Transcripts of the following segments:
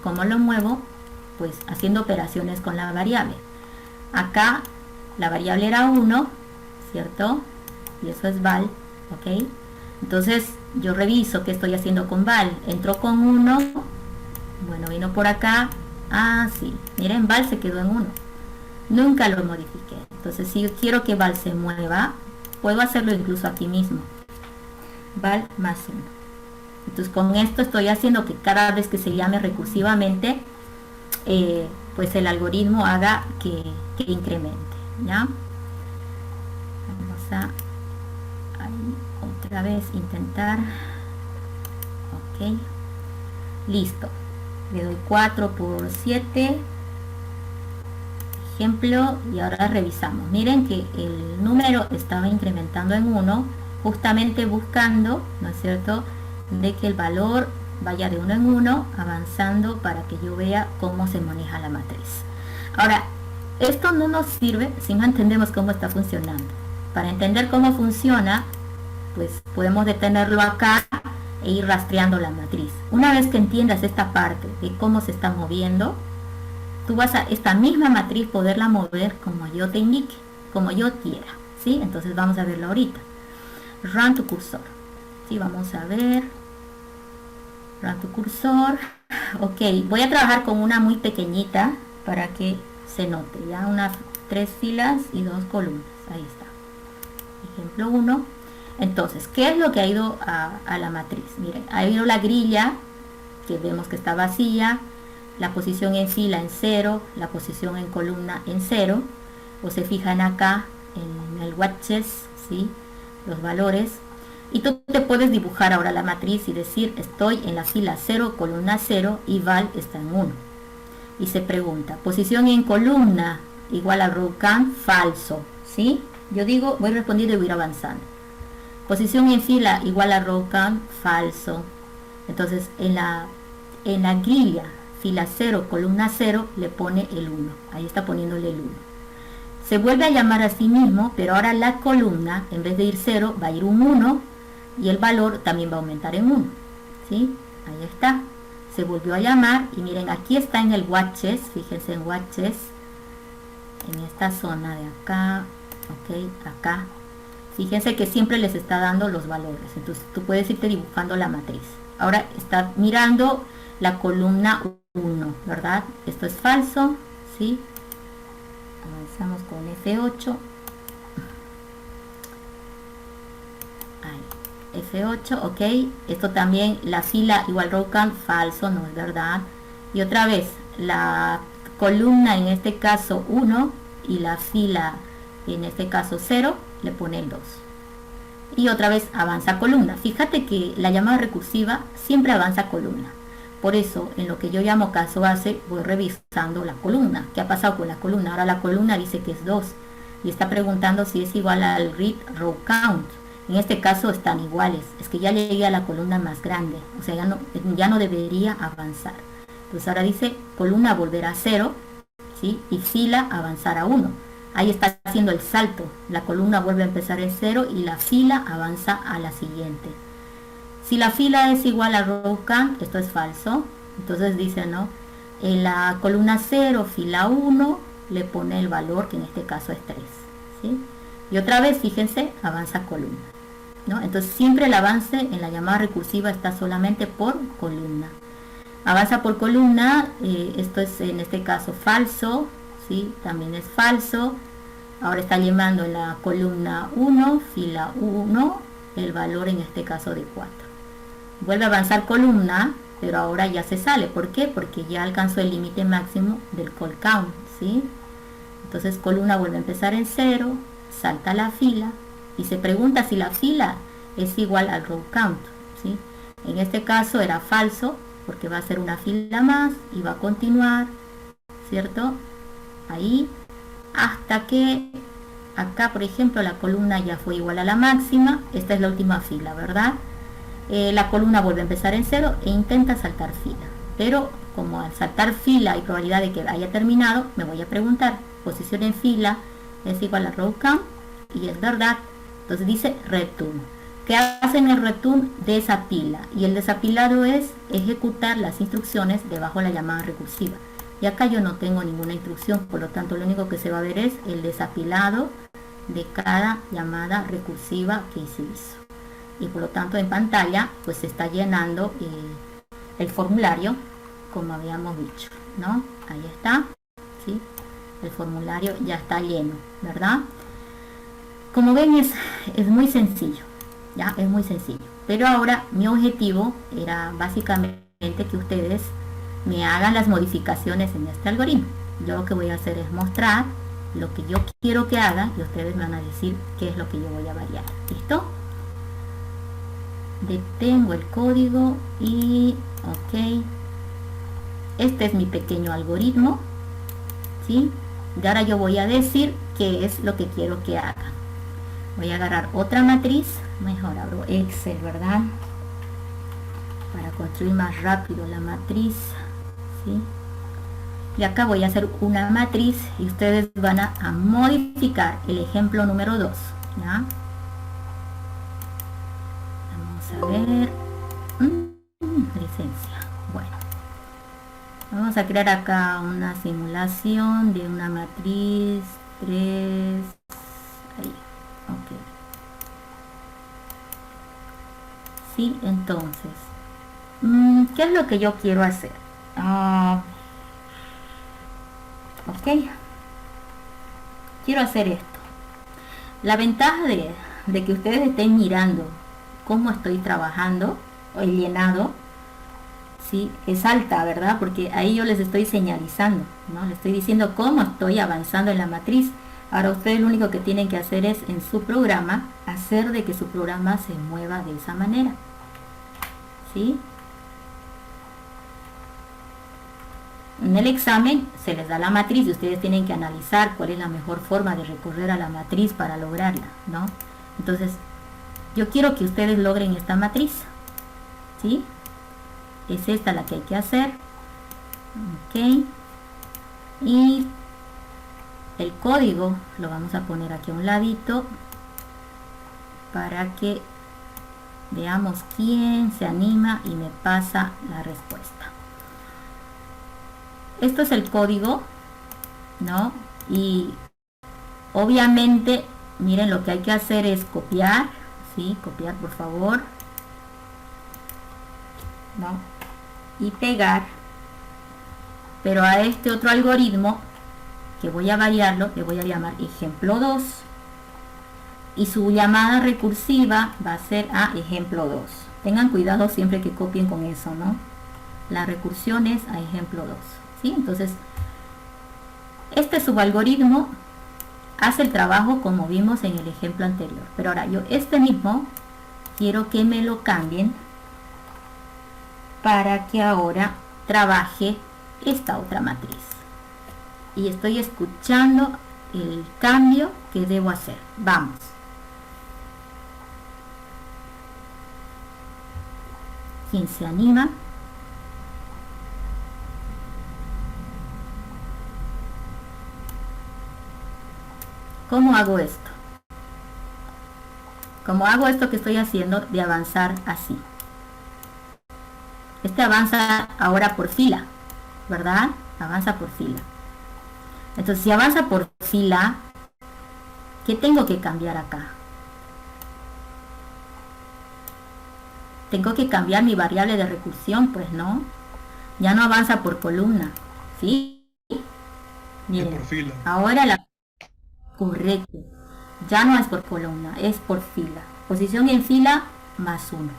¿Cómo lo muevo? Pues haciendo operaciones con la variable. Acá la variable era 1, ¿cierto? Y eso es val, ¿ok? Entonces yo reviso qué estoy haciendo con val. Entró con 1, bueno, vino por acá. Ah, sí, miren, val se quedó en 1. Nunca lo modifiqué. Entonces si yo quiero que val se mueva, puedo hacerlo incluso aquí mismo. Val más 1. Entonces con esto estoy haciendo que cada vez que se llame recursivamente, pues el algoritmo haga que incremente, ¿ya? Vamos a ahí, otra vez intentar. Ok, listo. Le doy 4 por 7, ejemplo, y ahora revisamos. Miren que el número estaba incrementando en 1, justamente buscando, ¿no es cierto?, de que el valor vaya de 1 en 1, avanzando para que yo vea cómo se maneja la matriz. Ahora, esto no nos sirve si no entendemos cómo está funcionando. Para entender cómo funciona, pues podemos detenerlo acá e ir rastreando la matriz. Una vez que entiendas esta parte de cómo se está moviendo, tú vas a esta misma matriz poderla mover como yo te indique, como yo quiera, ¿sí? Entonces vamos a verlo ahorita. Run tu cursor. Sí, vamos a ver. Run tu cursor. Ok, voy a trabajar con una muy pequeñita para que se note, ya unas 3 filas y 2 columnas. Ahí está. Ejemplo 1. Entonces, ¿qué es lo que ha ido a la matriz? Miren, ha ido la grilla, que vemos que está vacía, la posición en fila en 0, la posición en columna en 0, o se fijan acá en el watches, ¿sí?, los valores, y tú te puedes dibujar ahora la matriz y decir, estoy en la fila 0, columna 0, y val está en 1. Y se pregunta, posición en columna igual a row count, falso, ¿sí? Yo digo, voy respondiendo y voy a ir avanzando. Posición en fila igual a row count, falso. Entonces en la grilla fila 0, columna 0, le pone el 1. Ahí está poniéndole el 1. Se vuelve a llamar a sí mismo, pero ahora la columna, en vez de ir 0, va a ir un 1, y el valor también va a aumentar en 1. ¿Sí? Ahí está. Se volvió a llamar, y miren, aquí está en el watches, fíjense en watches, en esta zona de acá, ok, acá. Fíjense que siempre les está dando los valores, entonces tú puedes irte dibujando la matriz. Ahora está mirando la columna 1, ¿verdad? Esto es falso, ¿sí? Avanzamos con F8. Ahí, F8, ok. Esto también, la fila igual row count, falso, no es verdad. Y otra vez, la columna en este caso 1 y la fila en este caso 0, le pone el 2. Y otra vez avanza columna. Fíjate que la llamada recursiva siempre avanza columna. Por eso, en lo que yo llamo caso base, voy revisando la columna. ¿Qué ha pasado con la columna? Ahora la columna dice que es 2. Y está preguntando si es igual al read row count. En este caso están iguales. Es que ya llegué a la columna más grande. O sea, ya no debería avanzar. Entonces ahora dice columna volver a 0, ¿sí? Y fila avanzar a 1. Ahí está haciendo el salto. La columna vuelve a empezar en 0 y la fila avanza a la siguiente. Si la fila es igual a row count, esto es falso. Entonces dice, ¿no? En la columna 0, fila 1, le pone el valor, que en este caso es 3. ¿Sí? Y otra vez, fíjense, avanza columna, ¿no? Entonces siempre el avance en la llamada recursiva está solamente por columna. Avanza por columna, esto es en este caso falso, ¿sí? También es falso. Ahora está llamando en la columna 1, fila 1, el valor en este caso de 4. Vuelve a avanzar columna, pero ahora ya se sale. ¿Por qué? Porque ya alcanzó el límite máximo del call count, ¿sí? Entonces columna vuelve a empezar en 0, salta la fila y se pregunta si la fila es igual al row count, ¿sí? En este caso era falso, porque va a ser una fila más y va a continuar, ¿cierto? Ahí, hasta que acá, por ejemplo, la columna ya fue igual a la máxima. Esta es la última fila, ¿verdad? La columna vuelve a empezar en 0 e intenta saltar fila. Pero como al saltar fila hay probabilidad de que haya terminado, me voy a preguntar, posición en fila es igual a row count, y es verdad. Entonces dice return. ¿Qué hace en el return? Desapila. Y el desapilado es ejecutar las instrucciones debajo de la llamada recursiva. Y acá yo no tengo ninguna instrucción, por lo tanto lo único que se va a ver es el desapilado de cada llamada recursiva que se hizo. Y por lo tanto en pantalla pues se está llenando el formulario como habíamos dicho, ¿no? Ahí está, ¿sí? El formulario ya está lleno, ¿verdad? Como ven es muy sencillo, ya es muy sencillo. Pero ahora mi objetivo era básicamente que ustedes me hagan las modificaciones en este algoritmo. Yo lo que voy a hacer es mostrar lo que yo quiero que haga y ustedes me van a decir qué es lo que yo voy a variar. ¿Listo? Detengo el código y ok. Este es mi pequeño algoritmo, ¿sí? Y ahora yo voy a decir qué es lo que quiero que haga. Voy a agarrar otra matriz, mejor abro Excel, ¿verdad? Para construir más rápido la matriz, ¿sí? Y acá voy a hacer una matriz y ustedes van a modificar el ejemplo número 2, ¿ya? Vamos a ver. Licencia. Bueno. Vamos a crear acá una simulación de una matriz 3. Ahí. Ok. Sí, entonces. ¿Qué es lo que yo quiero hacer? Ok. Quiero hacer esto. La ventaja de que ustedes estén mirando cómo estoy trabajando o el llenado, ¿sí? Es alta, ¿verdad? Porque ahí yo les estoy señalizando, ¿no? Les estoy diciendo cómo estoy avanzando en la matriz. Ahora ustedes lo único que tienen que hacer es en su programa, hacer de que su programa se mueva de esa manera, ¿sí? En el examen se les da la matriz y ustedes tienen que analizar cuál es la mejor forma de recorrer a la matriz para lograrla, ¿no? Entonces, yo quiero que ustedes logren esta matriz, ¿sí? Es esta la que hay que hacer. Ok. Y el código lo vamos a poner aquí a un ladito para que veamos quién se anima y me pasa la respuesta. Esto es el código, ¿no? Y obviamente, miren, lo que hay que hacer es copiar, ¿sí? Copiar, por favor, ¿no? Y pegar, pero a este otro algoritmo que voy a variarlo, le voy a llamar ejemplo 2 y su llamada recursiva va a ser a ejemplo 2. Tengan cuidado siempre que copien con eso, ¿no? La recursión es a ejemplo 2, ¿sí? Entonces, este subalgoritmo hace el trabajo como vimos en el ejemplo anterior, pero ahora yo este mismo quiero que me lo cambien para que ahora trabaje esta otra matriz. Y estoy escuchando el cambio que debo hacer. Vamos. ¿Quién se anima? ¿Cómo hago esto? ¿Cómo hago esto que estoy haciendo de avanzar así? Este avanza ahora por fila, ¿verdad? Avanza por fila. Entonces, si avanza por fila, ¿qué tengo que cambiar acá? Tengo que cambiar mi variable de recursión, pues no. Ya no avanza por columna, ¿sí? Miren, por fila. ahora la... Correcto. Ya no es por columna, es por fila. Posición en fila más 1.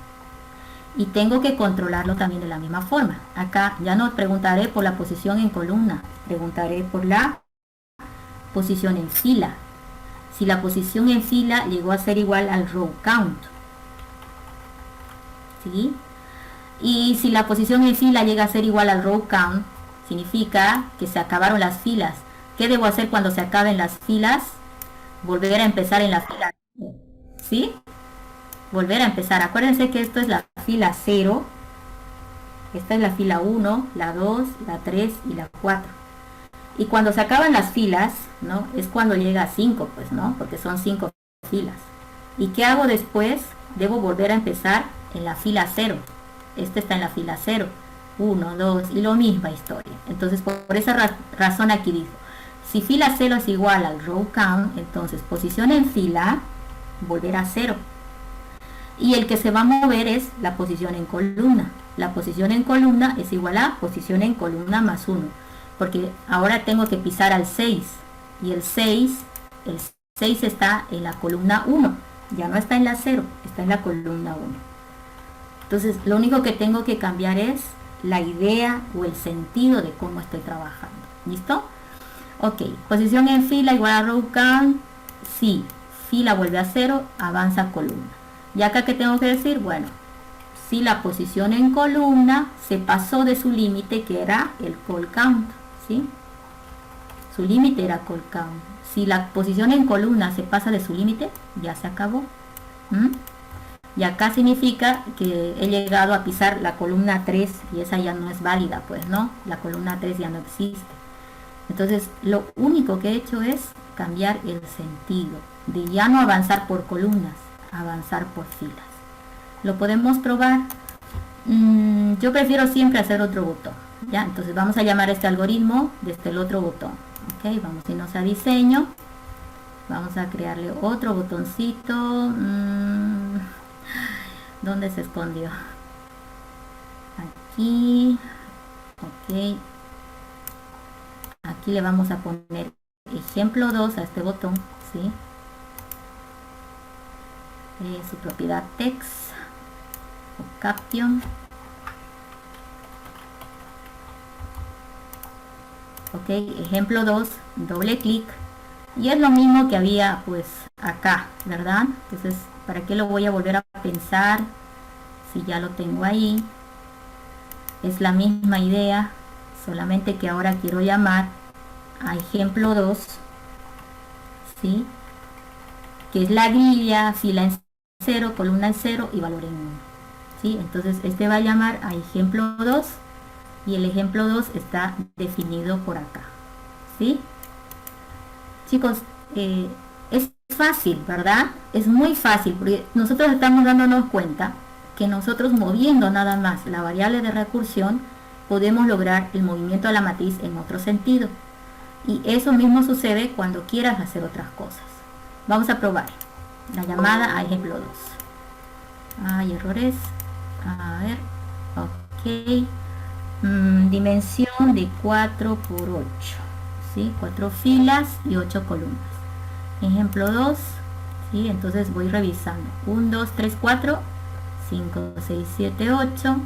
Y tengo que controlarlo también de la misma forma. Acá ya no preguntaré por la posición en columna, preguntaré por la posición en fila. Si la posición en fila llegó a ser igual al row count, ¿sí? Y si la posición en fila llega a ser igual al row count, significa que se acabaron las filas. ¿Qué debo hacer cuando se acaben las filas? Volver a empezar en la fila, ¿sí? Volver a empezar. Acuérdense que esto es la fila 0, esta es la fila 1, la 2, la 3 y la 4. Y cuando se acaban las filas, ¿no? Es cuando llega a 5, pues, ¿no? Porque son 5 filas. ¿Y qué hago después? Debo volver a empezar en la fila 0. Este está en la fila 0. 1, 2 y lo misma historia. Entonces por esa razón aquí dijo, si fila 0 es igual al row count, entonces posición en fila, volver a 0. Y el que se va a mover es la posición en columna. La posición en columna es igual a posición en columna más 1. Porque ahora tengo que pisar al 6. Y el 6 está en la columna 1. Ya no está en la 0, está en la columna 1. Entonces lo único que tengo que cambiar es la idea o el sentido de cómo estoy trabajando. ¿Listo? Ok, posición en fila igual a row count. Sí, fila vuelve a 0, avanza columna. Y acá que tengo que decir, bueno, si la posición en columna se pasó de su límite, que era el call count, ¿sí? Su límite era call count. Si la posición en columna se pasa de su límite, ya se acabó. Y acá significa que he llegado a pisar la columna 3 y esa ya no es válida, pues, ¿no? La columna 3 ya no existe. Entonces, lo único que he hecho es cambiar el sentido de ya no avanzar por columnas, avanzar por filas. Lo podemos probar. Yo prefiero siempre hacer otro botón, ¿ya? Entonces vamos a llamar a este algoritmo desde el otro botón. Ok, vamos a irnos a diseño. Vamos a crearle otro botoncito. ¿Dónde se escondió? Aquí. Ok. Aquí le vamos a poner ejemplo 2 a este botón, ¿sí? Su propiedad text o caption. Ok, ejemplo 2, doble clic. Y es lo mismo que había pues acá, ¿verdad? Entonces, ¿para qué lo voy a volver a pensar si ya lo tengo ahí? Es la misma idea, solamente que ahora quiero llamar a ejemplo 2, ¿sí? Que es la grilla, fila en 0, columna en 0 y valor en 1, ¿sí? Entonces este va a llamar a ejemplo 2 y el ejemplo 2 está definido por acá, ¿sí? Chicos, es fácil, ¿verdad? Es muy fácil porque nosotros estamos dándonos cuenta que nosotros moviendo nada más la variable de recursión podemos lograr el movimiento de la matriz en otro sentido. Y eso mismo sucede cuando quieras hacer otras cosas. Vamos a probar la llamada a ejemplo 2. Hay errores. A ver, ok. Dimensión de 4 por 8, ¿sí? 4 filas y 8 columnas. Ejemplo 2, ¿sí? Entonces voy revisando. 1, 2, 3, 4, 5, 6, 7, 8.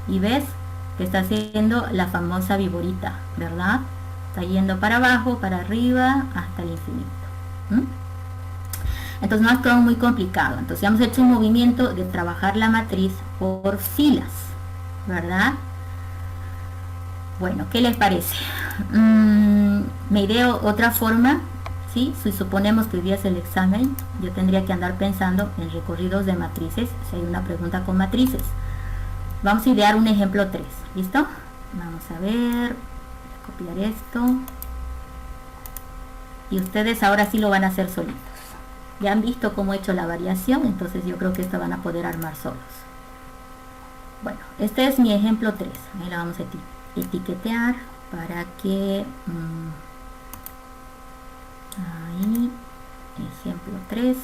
Y ves que está haciendo la famosa viborita, ¿verdad? Está yendo para abajo, para arriba, hasta el infinito. Entonces no es todo muy complicado. Entonces hemos hecho un movimiento de trabajar la matriz por filas, ¿verdad? Bueno, ¿qué les parece? Me iré otra forma, ¿sí? Si suponemos que hoy día es el examen, yo tendría que andar pensando en recorridos de matrices, si hay una pregunta con matrices. Vamos a idear un ejemplo 3, ¿listo? Vamos a ver, copiar esto. Y ustedes ahora sí lo van a hacer solitos. Ya han visto cómo he hecho la variación, entonces yo creo que esto van a poder armar solos. Bueno, este es mi ejemplo 3. Ahí la vamos a etiquetar para que... ahí, ejemplo 3.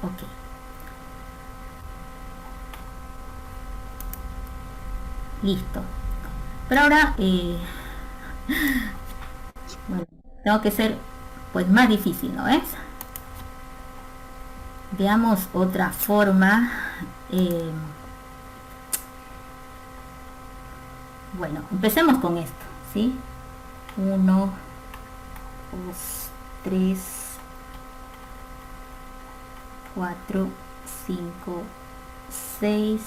Ok. Listo. Pero ahora, bueno, tengo que ser pues más difícil, ¿no es? Veamos otra forma. Bueno, empecemos con esto, ¿sí? 1, 2, 3, 4, 5, 6.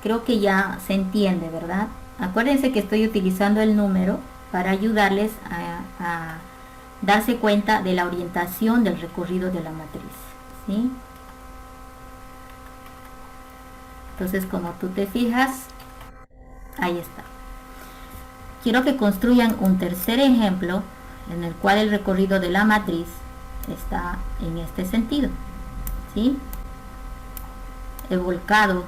Creo que ya se entiende, ¿verdad? Acuérdense que estoy utilizando el número para ayudarles a darse cuenta de la orientación del recorrido de la matriz, ¿sí? Entonces, como tú te fijas, ahí está. quiero que construyan un tercer ejemplo en el cual el recorrido de la matriz está en este sentido, ¿sí? He volcado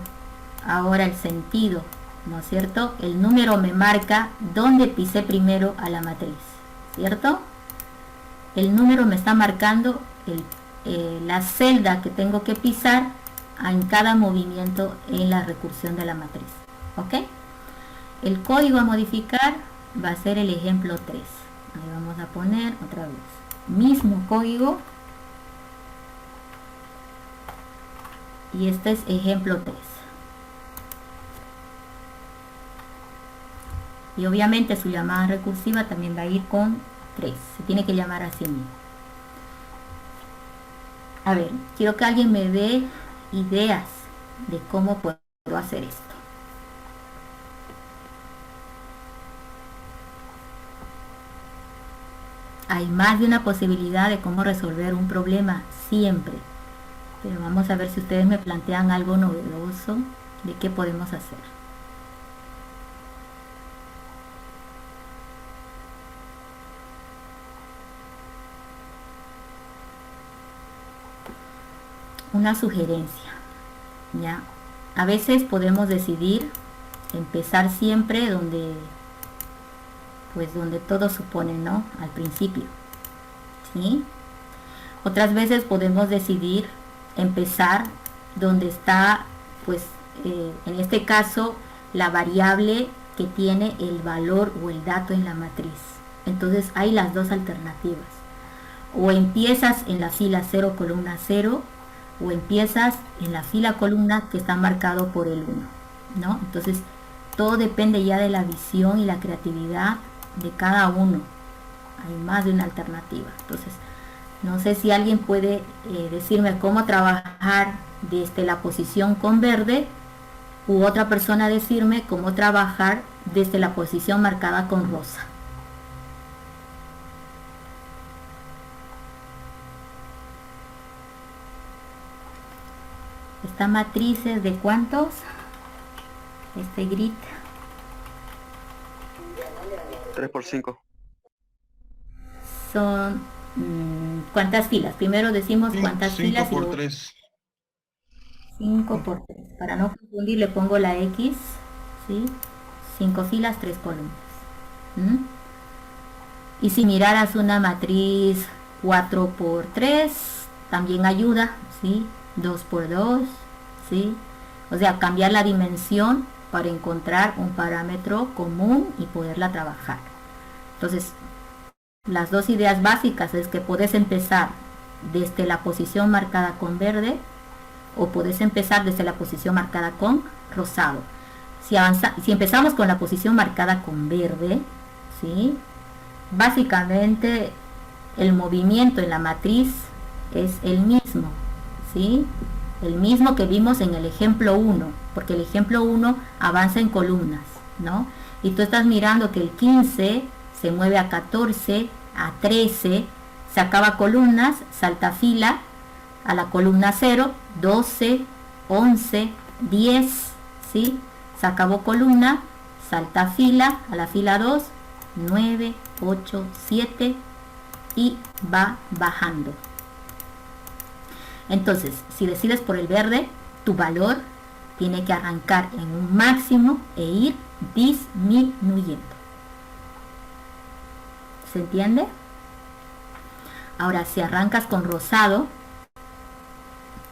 ahora el sentido, ¿no es cierto? El número me marca dónde pisé primero a la matriz, ¿cierto? El número me está marcando la celda que tengo que pisar en cada movimiento en la recursión de la matriz, ¿ok? El código a modificar va a ser el ejemplo 3. Ahí vamos a poner otra vez mismo código, y este es ejemplo 3. Y obviamente su llamada recursiva también va a ir con 3, se tiene que llamar así mismo. A ver, quiero que alguien me dé ideas de cómo puedo hacer esto. Hay más de una posibilidad de cómo resolver un problema siempre, pero vamos a ver si ustedes me plantean algo novedoso de qué podemos hacer. Una sugerencia, ¿ya? A veces podemos decidir empezar siempre donde todo supone, ¿no? Al principio, ¿sí? Otras veces podemos decidir empezar donde está, pues, en este caso, la variable que tiene el valor o el dato en la matriz. Entonces hay las dos alternativas. O empiezas en la fila 0, columna 0, o empiezas en la fila columna que está marcado por el 1, ¿no? Entonces todo depende ya de la visión y la creatividad de cada uno. Hay más de una alternativa. Entonces no sé si alguien puede decirme cómo trabajar desde la posición con verde, u otra persona decirme cómo trabajar desde la posición marcada con rosa. Esta matriz es de ¿cuántos? Este grid. 3 por 5. Son ¿cuántas filas? Primero decimos cuántas filas. 5 por 3. 5 por 3. Para no confundir le pongo la X, ¿sí? 5 filas, 3 columnas. Y si miraras una matriz 4 por 3, también ayuda, ¿sí? 2 por 2, ¿sí? O sea, cambiar la dimensión para encontrar un parámetro común y poderla trabajar. Entonces, las dos ideas básicas es que puedes empezar desde la posición marcada con verde, o puedes empezar desde la posición marcada con rosado. Si empezamos con la posición marcada con verde, ¿sí? Básicamente el movimiento en la matriz es el mismo, ¿sí? El mismo que vimos en el ejemplo 1, porque el ejemplo 1 avanza en columnas, ¿no? Y tú estás mirando que el 15 se mueve a 14, a 13, se acaba columnas, salta fila a la columna 0, 12, 11, 10, ¿sí? Se acabó columna, salta fila a la fila 2, 9, 8, 7 y va bajando. Entonces, si decides por el verde, tu valor tiene que arrancar en un máximo e ir disminuyendo. ¿Se entiende? Ahora, si arrancas con rosado,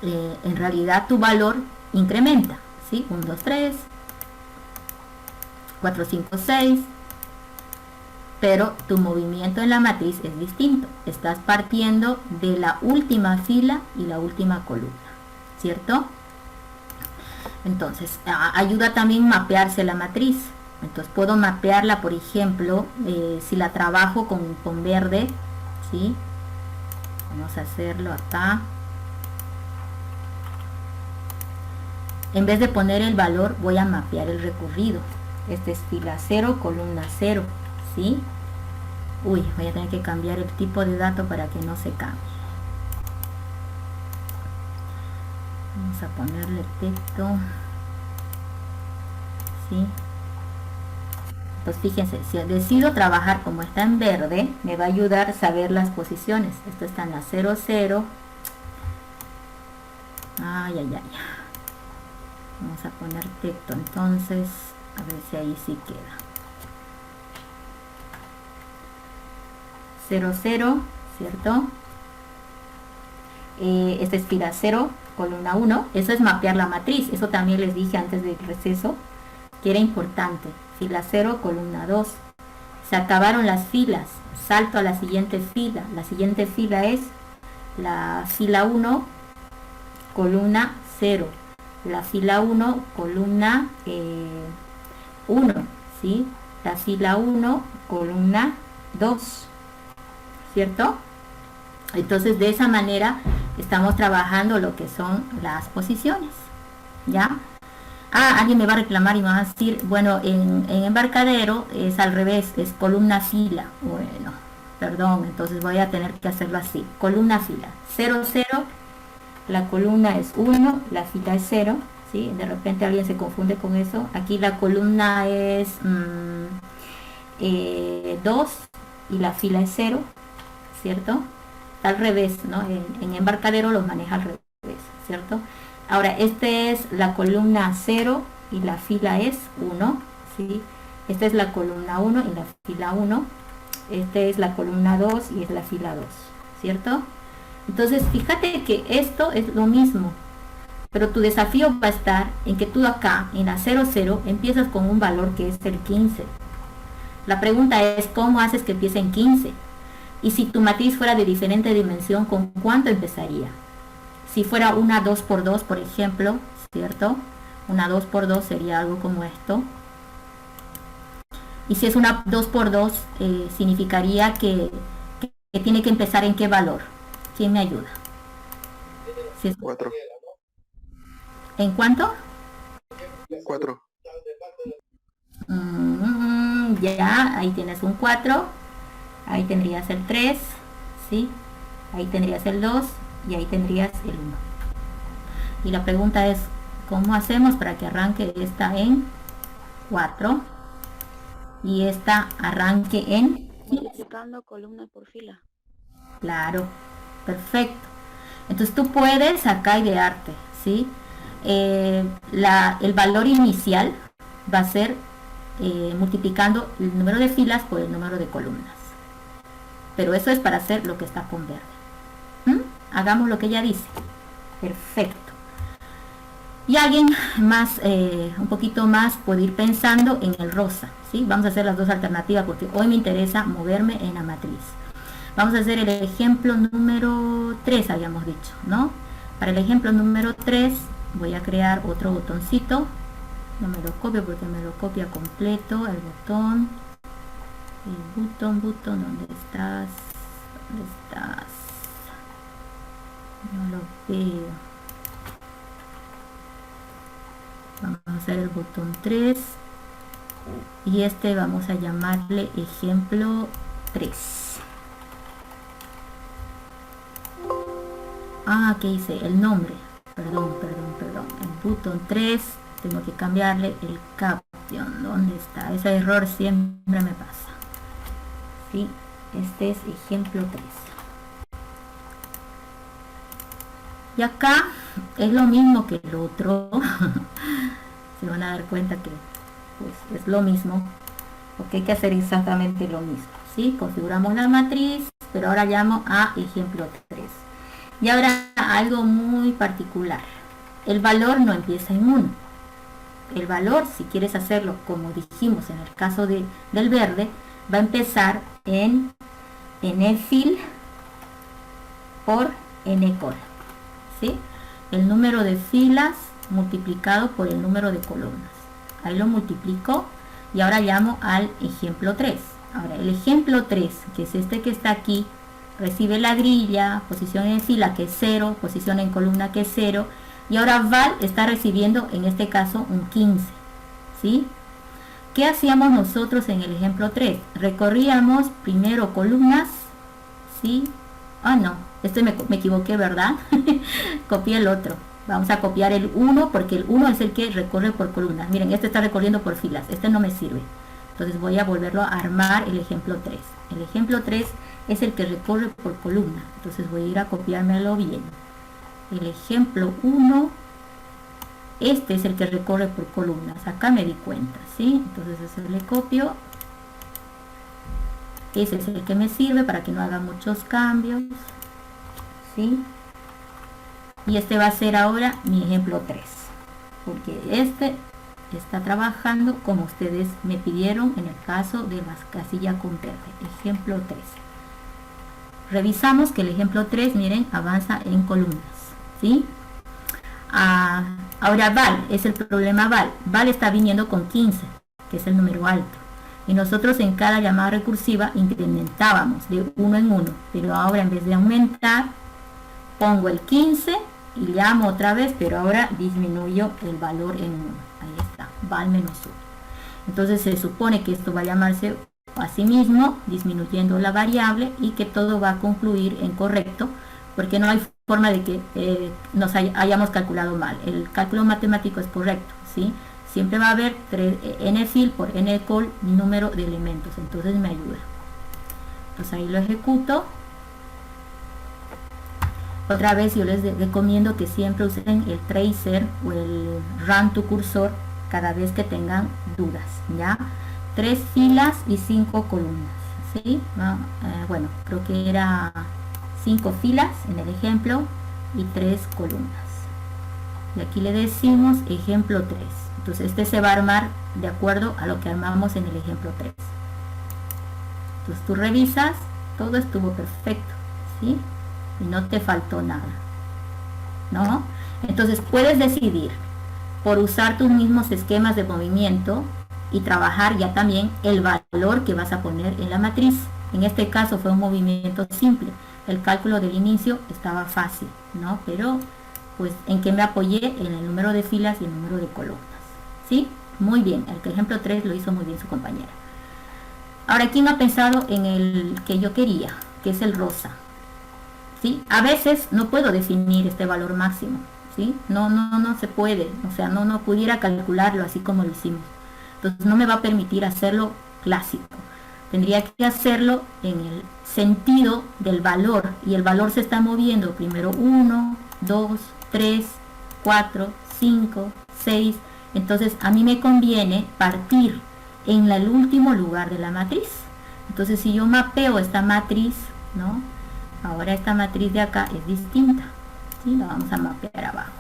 en realidad tu valor incrementa, ¿sí? 1, 2, 3, 4, 5, 6, pero tu movimiento en la matriz es distinto. Estás partiendo de la última fila y la última columna, ¿cierto? Entonces, ayuda también mapearse la matriz. Entonces puedo mapearla, por ejemplo, si la trabajo con verde, ¿sí? Vamos a hacerlo acá. En vez de poner el valor, voy a mapear el recorrido. Este es fila 0, columna 0, ¿sí? Uy, voy a tener que cambiar el tipo de dato para que no se cambie. Vamos a ponerle texto, ¿sí? Entonces fíjense, si decido trabajar como está en verde, me va a ayudar a saber las posiciones. Esto está en la 0, 0. Ay, ay, ay. Vamos a poner texto, entonces, a ver si ahí sí queda. 0, 0, ¿cierto? Esta es fila 0, columna 1. Eso es mapear la matriz. Eso también les dije antes del receso, que era importante. Fila 0, columna 2. Se acabaron las filas. Salto a la siguiente fila. La siguiente fila es la fila 1, columna 0. La fila 1, columna 1, ¿sí? La fila 1, columna 2, ¿cierto? Entonces de esa manera estamos trabajando lo que son las posiciones, ¿ya? Alguien me va a reclamar y me va a decir, bueno, en embarcadero es al revés, es columna fila. Bueno, perdón, entonces voy a tener que hacerlo así, columna fila, 0, 0, la columna es 1, la fila es 0, ¿sí? De repente alguien se confunde con eso. Aquí la columna es 2 y la fila es 0, ¿cierto? Está al revés, ¿no? En embarcadero los maneja al revés, ¿cierto? Ahora, esta es la columna 0 y la fila es 1, ¿sí? Esta es la columna 1 y la fila 1. Esta es la columna 2 y es la fila 2, ¿cierto? Entonces, fíjate que esto es lo mismo, pero tu desafío va a estar en que tú acá, en la 0, 0, empiezas con un valor que es el 15. La pregunta es, ¿cómo haces que empiece en 15? Y si tu matriz fuera de diferente dimensión, ¿con cuánto empezaría? Si fuera una 2 por 2, por ejemplo, ¿cierto? Una 2 por 2 sería algo como esto. Y si es una 2 por 2, significaría que tiene que empezar en qué valor. ¿Quién me ayuda? Si es 4. ¿En cuánto? 4. Ya, ahí tienes un 4. Ahí tendrías el 3, ¿sí? Ahí tendrías el 2 y ahí tendrías el 1. Y la pregunta es, ¿cómo hacemos para que arranque esta en 4 y esta arranque en 15? Multiplicando columna por fila. Claro, perfecto. Entonces tú puedes acá idearte, ¿sí? El valor inicial va a ser multiplicando el número de filas por el número de columnas. Pero eso es para hacer lo que está con verde. Hagamos lo que ella dice. Perfecto. Y alguien más, un poquito más, puede ir pensando en el rosa, ¿sí? Vamos a hacer las dos alternativas porque hoy me interesa moverme en la matriz. Vamos a hacer el ejemplo número 3, habíamos dicho, ¿no? Para el ejemplo número 3 voy a crear otro botoncito. No me lo copio porque me lo copia completo el botón. El botón, ¿dónde estás? ¿Dónde estás? No lo veo. Vamos a hacer el botón 3 y este vamos a llamarle ejemplo 3. ¿Qué hice? El nombre. Perdón. El botón 3, tengo que cambiarle el caption. ¿Dónde está? Ese error siempre me pasa. ¿Sí? Este es ejemplo 3. Y acá es lo mismo que el otro. Se van a dar cuenta que pues, es lo mismo. Porque hay que hacer exactamente lo mismo. ¿Sí? Configuramos la matriz, pero ahora llamo a ejemplo 3. Y ahora algo muy particular. El valor no empieza en 1. El valor, si quieres hacerlo como dijimos en el caso del verde, va a empezar en n-fil por n-col, ¿sí? El número de filas multiplicado por el número de columnas. Ahí lo multiplico y ahora llamo al ejemplo 3. Ahora, el ejemplo 3, que es este que está aquí, recibe la grilla, posición en fila que es 0, posición en columna que es 0, y ahora val está recibiendo en este caso un 15, ¿sí? ¿Qué hacíamos nosotros en el ejemplo 3? Recorríamos primero columnas, ¿sí? No, me equivoqué, ¿verdad? Copié el otro. Vamos a copiar el 1 porque el 1 es el que recorre por columnas. Miren, este está recorriendo por filas, este no me sirve. Entonces voy a volverlo a armar el ejemplo 3. El ejemplo 3 es el que recorre por columna. Entonces voy a ir a copiármelo bien. El ejemplo 1, este es el que recorre por columnas. Acá me di cuenta, ¿sí? Entonces ese le copio. Ese es el que me sirve para que no haga muchos cambios, ¿sí? Y este va a ser ahora mi ejemplo 3, porque este está trabajando como ustedes me pidieron en el caso de las casillas con verde. Ejemplo 3. Revisamos que el ejemplo 3, miren, avanza en columnas, ¿sí? Ahora val, es el problema val. Val está viniendo con 15, que es el número alto. Y nosotros en cada llamada recursiva incrementábamos de 1 en 1. Pero ahora en vez de aumentar, pongo el 15 y llamo otra vez, pero ahora disminuyo el valor en 1. Ahí está, val menos 1. Entonces se supone que esto va a llamarse a sí mismo, disminuyendo la variable, y que todo va a concluir en correcto, porque no hay forma de que nos hayamos calculado mal. El cálculo matemático es correcto, ¿sí? Siempre va a haber n fil por n col número de elementos, entonces me ayuda. Entonces ahí lo ejecuto. Otra vez yo les recomiendo que siempre usen el tracer o el run to cursor cada vez que tengan dudas, ¿ya? 3 filas y 5 columnas, ¿sí? Bueno, creo que era 5 filas en el ejemplo y 3 columnas. Y aquí le decimos ejemplo 3. Entonces este se va a armar de acuerdo a lo que armamos en el ejemplo 3. Entonces tú revisas, todo estuvo perfecto, ¿sí? Y no te faltó nada, ¿no? Entonces puedes decidir por usar tus mismos esquemas de movimiento y trabajar ya también el valor que vas a poner en la matriz. En este caso fue un movimiento simple. El cálculo del inicio estaba fácil, ¿no? Pero pues en que me apoyé en el número de filas y el número de columnas, ¿sí? Muy bien, el ejemplo 3 lo hizo muy bien su compañera. Ahora, ¿quién ha pensado en el que yo quería? Que es el rosa, ¿sí? A veces no puedo definir este valor máximo, ¿sí? No se puede, o sea, no pudiera calcularlo así como lo hicimos. Entonces no me va a permitir hacerlo clásico. Tendría que hacerlo en el sentido del valor, y el valor se está moviendo primero 1, 2, 3, 4, 5, 6. Entonces a mí me conviene partir en el último lugar de la matriz. Entonces si yo mapeo esta matriz, ¿no? Ahora esta matriz de acá es distinta, ¿sí? La vamos a mapear abajo.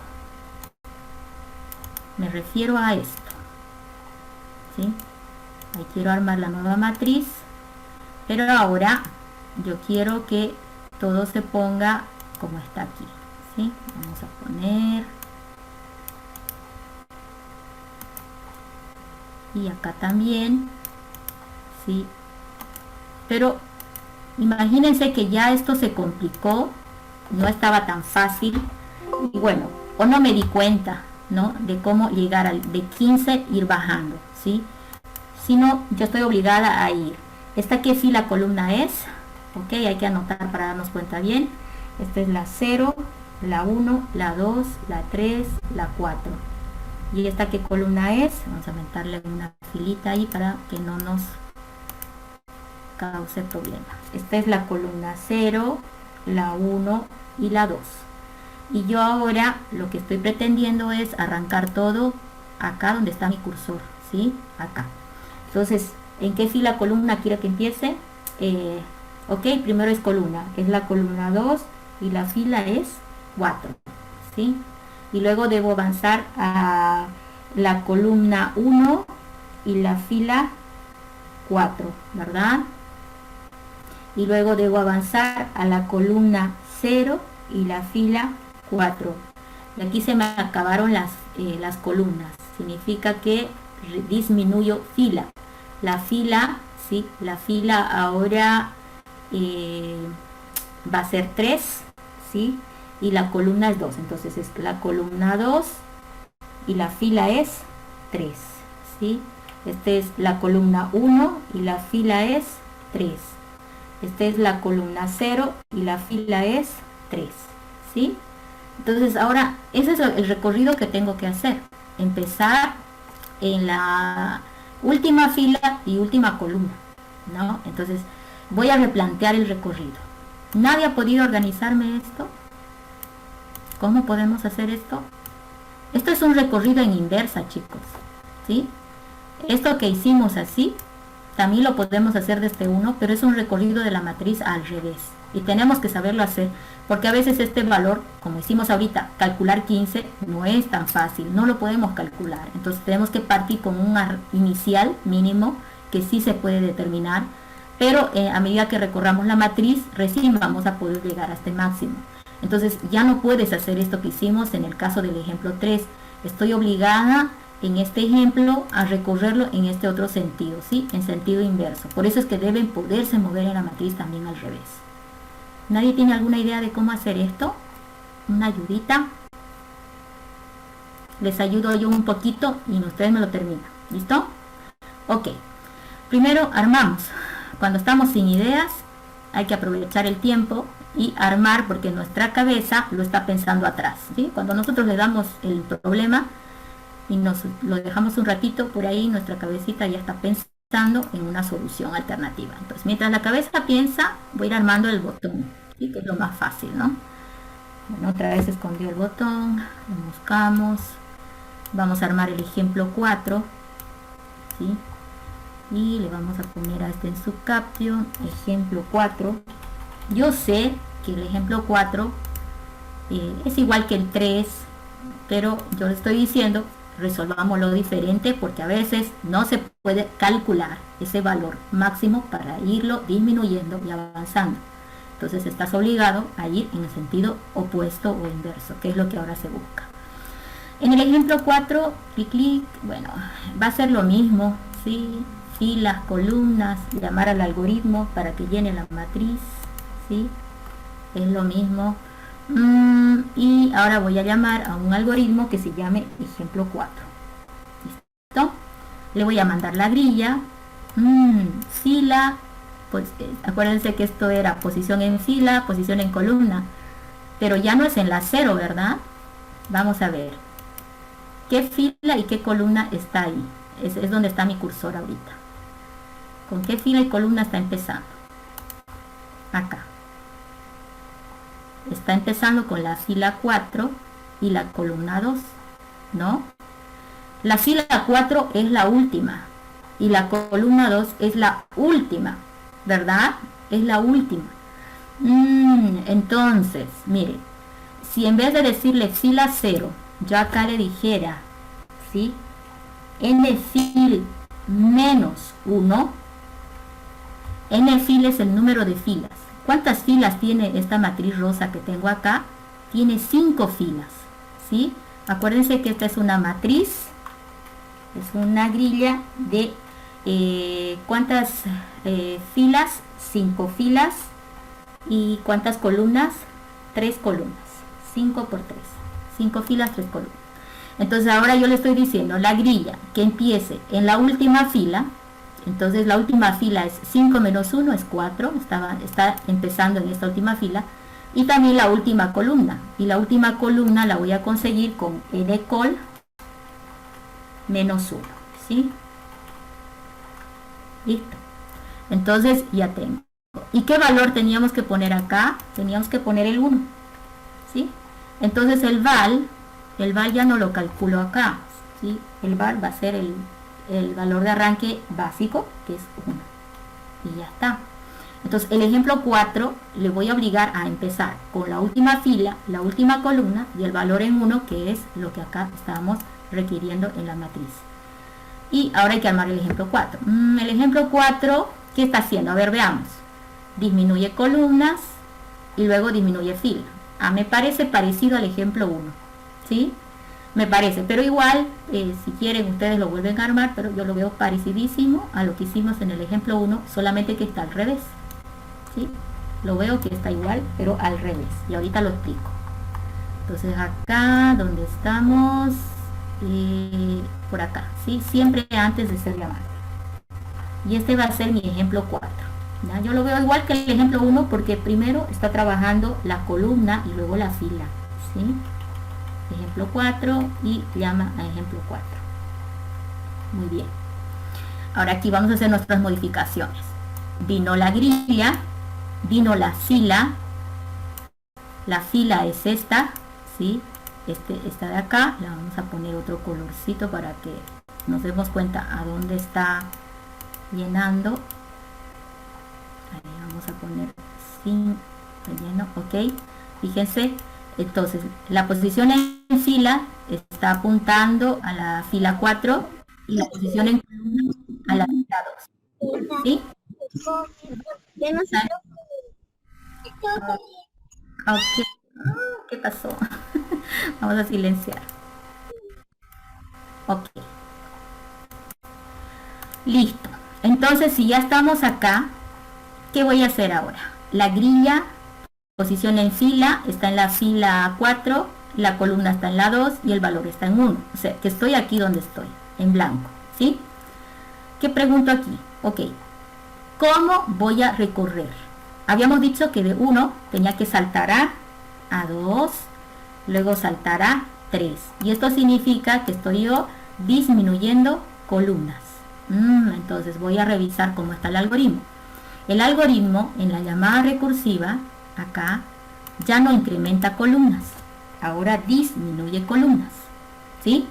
Me refiero a esto, ¿sí? Ahí quiero armar la nueva matriz, pero ahora yo quiero que todo se ponga como está aquí, ¿sí? Vamos a poner, y acá también, ¿sí? Pero imagínense que ya esto se complicó, no estaba tan fácil, y bueno, o no me di cuenta, ¿no? De cómo llegar de 15 ir bajando, ¿sí? Si no, yo estoy obligada a ir. ¿Esta qué fila columna es? Ok, hay que anotar para darnos cuenta bien. Esta es la 0, la 1, la 2, la 3, la 4. ¿Y esta qué columna es? Vamos a aumentarle una filita ahí para que no nos cause problema. Esta es la columna 0, la 1 y la 2. Y yo ahora lo que estoy pretendiendo es arrancar todo acá donde está mi cursor, ¿sí? Acá. Entonces, ¿en qué fila columna quiero que empiece? Ok, primero es columna, es la columna 2 y la fila es 4, ¿sí? Y luego debo avanzar a la columna 1 y la fila 4, ¿verdad? Y luego debo avanzar a la columna 0 y la fila 4. Y aquí se me acabaron las columnas. Significa que disminuyo fila. La fila, ¿sí? La fila ahora va a ser 3, ¿sí? Y la columna es 2. Entonces es la columna 2 y la fila es 3, ¿sí? Esta es la columna 1 y la fila es 3. Esta es la columna 0 y la fila es 3, ¿sí? Entonces ahora ese es el recorrido que tengo que hacer. Empezar en la última fila y última columna, ¿no? Entonces voy a replantear el recorrido. ¿Nadie ha podido organizarme esto? ¿Cómo podemos hacer esto? Esto es un recorrido en inversa, chicos, ¿sí? Esto que hicimos así, también lo podemos hacer desde 1, pero es un recorrido de la matriz al revés. Y tenemos que saberlo hacer, porque a veces este valor, como hicimos ahorita, calcular 15, no es tan fácil, no lo podemos calcular. Entonces tenemos que partir con un inicial mínimo, que sí se puede determinar, pero a medida que recorramos la matriz, recién vamos a poder llegar a este máximo. Entonces ya no puedes hacer esto que hicimos en el caso del ejemplo 3. Estoy obligada en este ejemplo a recorrerlo en este otro sentido, ¿sí? En sentido inverso. Por eso es que deben poderse mover en la matriz también al revés. ¿Nadie tiene alguna idea de cómo hacer esto? Una ayudita. Les ayudo yo un poquito y ustedes me lo terminan. ¿Listo? Ok. Primero armamos. Cuando estamos sin ideas, hay que aprovechar el tiempo y armar, porque nuestra cabeza lo está pensando atrás, ¿sí? Cuando nosotros le damos el problema y nos lo dejamos un ratito, por ahí nuestra cabecita ya está pensando en una solución alternativa. Entonces, mientras la cabeza piensa, voy a ir armando el botón, ¿sí? Que es lo más fácil, ¿no? Bueno, otra vez escondió el botón, lo buscamos, vamos a armar el ejemplo 4, ¿sí? Y le vamos a poner a este en su caption, ejemplo 4. Yo sé que el ejemplo 4 es igual que el 3, pero yo le estoy diciendo, resolvámoslo diferente, porque a veces no se puede calcular ese valor máximo para irlo disminuyendo y avanzando. Entonces estás obligado a ir en el sentido opuesto o inverso, que es lo que ahora se busca. En el ejemplo 4, clic, bueno, va a ser lo mismo, ¿sí? Filas, columnas, llamar al algoritmo para que llene la matriz, ¿sí? Es lo mismo. Y ahora voy a llamar a un algoritmo que se llame ejemplo 4. ¿Listo? Le voy a mandar la grilla. Fila, pues acuérdense que esto era posición en fila, posición en columna, pero ya no es en la 0, ¿verdad? Vamos a ver qué fila y qué columna está ahí. Es donde está mi cursor ahorita. ¿Con qué fila y columna está empezando? Acá. Está empezando con la fila 4 y la columna 2, ¿no? La fila 4 es la última y la columna 2 es la última, ¿verdad? Es la última. Entonces, mire, si en vez de decirle fila 0, yo acá le dijera, ¿sí? N fil menos 1, N fil es el número de filas. ¿Cuántas filas tiene esta matriz rosa que tengo acá? Tiene 5 filas, ¿sí? Acuérdense que esta es una matriz, es una grilla de ¿cuántas filas? 5 filas. ¿Y cuántas columnas? 3 columnas. 5 por 3. 5 filas, 3 columnas. Entonces ahora yo le estoy diciendo la grilla que empiece en la última fila. Entonces la última fila es 5 menos 1 es 4, está empezando en esta última fila. Y también la última columna. Y la última columna la voy a conseguir con ncol menos 1, ¿sí? Listo. Entonces ya tengo. ¿Y qué valor teníamos que poner acá? Teníamos que poner el 1, ¿sí? Entonces el val ya no lo calculo acá, ¿sí? El val va a ser el valor de arranque básico, que es 1. Y ya está. Entonces el ejemplo 4 le voy a obligar a empezar con la última fila, la última columna y el valor en 1, que es lo que acá estábamos requiriendo en la matriz. Y ahora hay que armar el ejemplo 4. El ejemplo 4, ¿qué está haciendo? A ver, veamos. Disminuye columnas y luego disminuye fila. Me parece parecido al ejemplo 1, ¿sí? Me parece, pero igual, si quieren ustedes lo vuelven a armar, pero yo lo veo parecidísimo a lo que hicimos en el ejemplo 1, solamente que está al revés, ¿sí? Lo veo que está igual, pero al revés, y ahorita lo explico. Entonces acá, donde estamos, por acá, ¿sí? Siempre antes de ser llamado. Y este va a ser mi ejemplo 4. ¿Ya? Yo lo veo igual que el ejemplo 1 porque primero está trabajando la columna y luego la fila, ¿sí? Ejemplo 4 y llama a ejemplo 4. Muy bien. Ahora aquí vamos a hacer nuestras modificaciones. Vino la grilla, vino la fila es esta, ¿sí? Esta de acá, la vamos a poner otro colorcito para que nos demos cuenta a dónde está llenando. Ahí vamos a poner sin relleno, ok. Fíjense, entonces la posición en fila está apuntando a la fila 4 y la posición en columna a la fila 2, ¿sí? Ok. ¿Qué pasó? Vamos a silenciar. Ok. Listo. Entonces, si ya estamos acá, ¿qué voy a hacer ahora? La grilla, posición en fila, está en la fila 4, la columna está en la 2 y el valor está en 1. O sea, que estoy aquí donde estoy, en blanco, ¿sí? ¿Qué pregunto aquí? Ok. ¿Cómo voy a recorrer? Habíamos dicho que de 1 tenía que saltar a 2, luego saltar a 3. Y esto significa que estoy yo disminuyendo columnas. Entonces voy a revisar cómo está el algoritmo. El algoritmo en la llamada recursiva, acá, ya no incrementa columnas. Ahora disminuye columnas, ¿sí?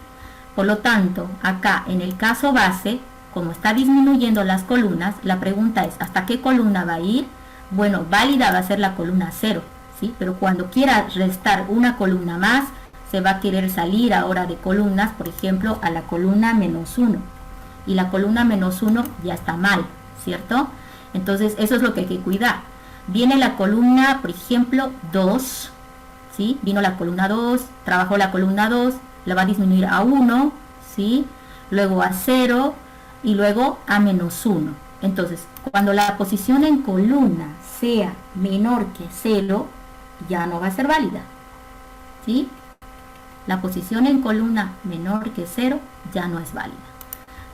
Por lo tanto, acá en el caso base, como está disminuyendo las columnas, la pregunta es, ¿hasta qué columna va a ir? Bueno, válida va a ser la columna 0, ¿sí? Pero cuando quiera restar una columna más, se va a querer salir ahora de columnas, por ejemplo, a la columna -1. Y la columna -1 ya está mal, ¿cierto? Entonces, eso es lo que hay que cuidar. Viene la columna, por ejemplo, 2, ¿sí? Vino la columna 2, trabajó la columna 2, la va a disminuir a 1, ¿sí? Luego a 0 y luego a -1. Entonces, cuando la posición en columna sea menor que 0, ya no va a ser válida, ¿sí? La posición en columna menor que 0 ya no es válida.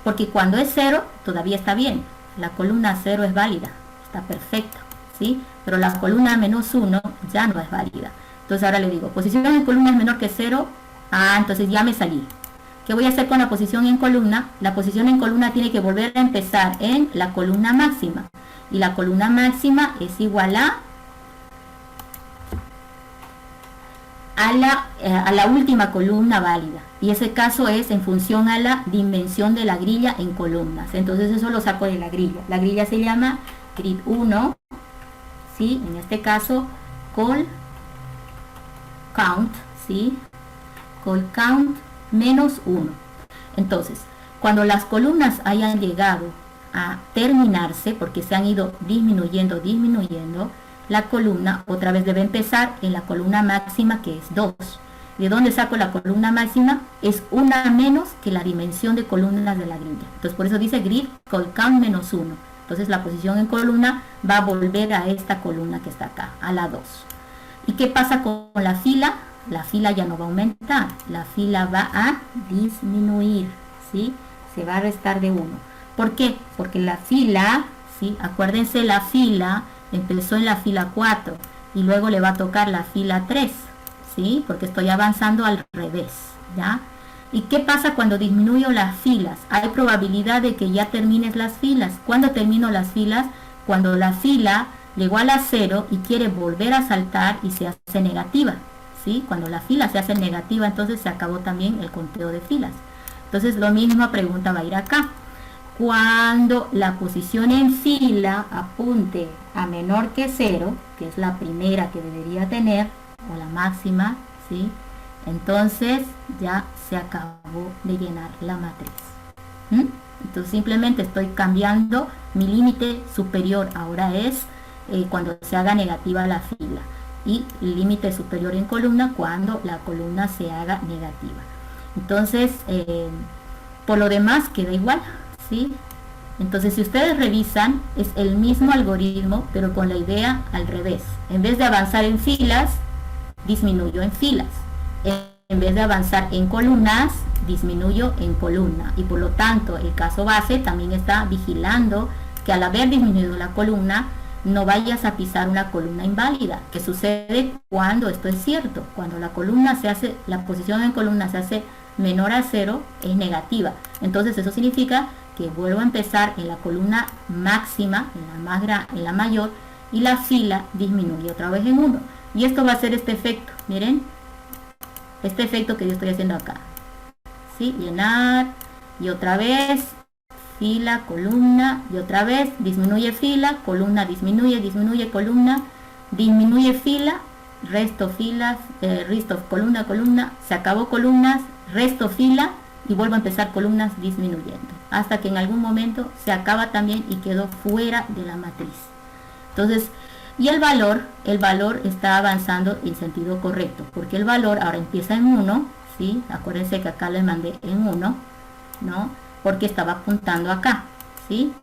Porque cuando es 0, todavía está bien. La columna 0 es válida, está perfecta, ¿sí? Pero la columna -1 ya no es válida. Entonces ahora le digo, posición en columna es menor que 0. Entonces ya me salí. ¿Qué voy a hacer con la posición en columna? La posición en columna tiene que volver a empezar en la columna máxima. Y la columna máxima es igual a la última columna válida. Y ese caso es en función a la dimensión de la grilla en columnas. Entonces eso lo saco de la grilla. La grilla se llama grid 1, ¿sí? En este caso, call count, ¿sí? Call count -1. Entonces, cuando las columnas hayan llegado a terminarse, porque se han ido disminuyendo, la columna otra vez debe empezar en la columna máxima, que es 2. ¿De dónde saco la columna máxima? Es una menos que la dimensión de columnas de la grilla. Entonces por eso dice grid call count -1. Entonces la posición en columna va a volver a esta columna que está acá, a la 2. ¿Y qué pasa con la fila? La fila ya no va a aumentar, la fila va a disminuir, ¿sí? Se va a restar de 1. ¿Por qué? Porque la fila, ¿sí? Acuérdense, la fila empezó en la fila 4 y luego le va a tocar la fila 3, ¿sí? Porque estoy avanzando al revés, ¿ya? ¿Y qué pasa cuando disminuyo las filas? Hay probabilidad de que ya termines las filas. ¿Cuándo termino las filas? Cuando la fila llegó a la 0 y quiere volver a saltar y se hace negativa, ¿sí? Cuando la fila se hace negativa, entonces se acabó también el conteo de filas. Entonces, la misma pregunta va a ir acá. Cuando la posición en fila apunte a menor que 0, que es la primera que debería tener, o la máxima, ¿sí? Entonces ya se acabó de llenar la matriz. Entonces simplemente estoy cambiando mi límite superior. Ahora es cuando se haga negativa la fila. Y límite superior en columna cuando la columna se haga negativa. Entonces, por lo demás queda igual, ¿sí? Entonces, si ustedes revisan, es el mismo algoritmo, pero con la idea al revés. En vez de avanzar en filas, disminuyo en filas. En vez de avanzar en columnas, disminuyo en columna. Y por lo tanto, el caso base también está vigilando que al haber disminuido la columna, no vayas a pisar una columna inválida, que sucede cuando esto es cierto. Cuando la columna se hace, la posición en columna se hace menor a 0, es negativa. Entonces eso significa que vuelvo a empezar en la columna máxima, en la mayor, y la fila disminuye otra vez en 1. Y esto va a ser este efecto, miren, este efecto que yo estoy haciendo acá. ¿Sí? Llenar, y otra vez, fila, columna, y otra vez, disminuye fila, columna, disminuye, disminuye, columna, disminuye fila, resto filas, resto columna, columna, se acabó columnas, resto fila, y vuelvo a empezar columnas disminuyendo, hasta que en algún momento se acaba también y quedó fuera de la matriz. Entonces, y el valor está avanzando en sentido correcto, porque el valor ahora empieza en 1, ¿sí? Acuérdense que acá le mandé en 1, ¿no? Porque estaba apuntando acá, ¿sí?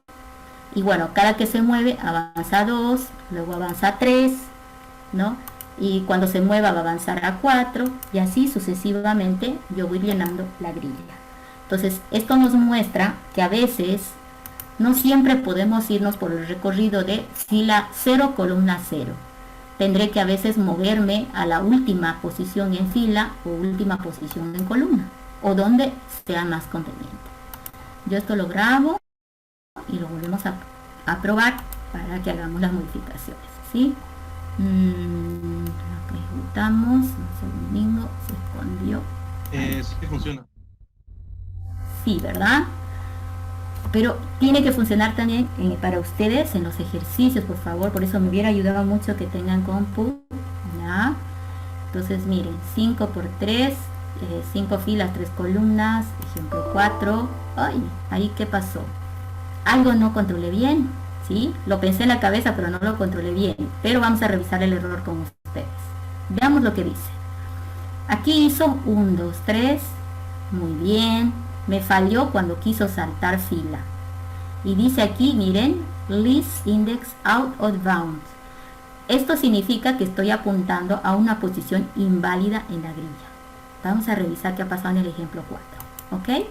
Y bueno, cada que se mueve avanza 2, luego avanza 3, ¿no? Y cuando se mueva va a avanzar a 4, y así sucesivamente yo voy llenando la grilla. Entonces, esto nos muestra que a veces no siempre podemos irnos por el recorrido de fila 0, columna 0. Tendré que a veces moverme a la última posición en fila o última posición en columna, o donde sea más conveniente. Yo esto lo grabo y lo volvemos a probar para que hagamos las modificaciones, ¿sí? Lo que ejecutamos, un segundito, se escondió. Sí funciona. Sí, ¿verdad? Pero tiene que funcionar también para ustedes en los ejercicios, por favor. Por eso me hubiera ayudado mucho que tengan compu, ¿ya? Entonces miren, 5 por 3, 5 filas, 3 columnas, ejemplo 4. Ay, ahí qué pasó, algo no controlé bien, ¿sí? Lo pensé en la cabeza pero no lo controlé bien, pero vamos a revisar el error con ustedes. Veamos lo que dice. Aquí hizo 1, 2, 3, muy bien. Me falló cuando quiso saltar fila. Y dice aquí, miren, list index out of bounds. Esto significa que estoy apuntando a una posición inválida en la grilla. Vamos a revisar qué ha pasado en el ejemplo 4. ¿Ok?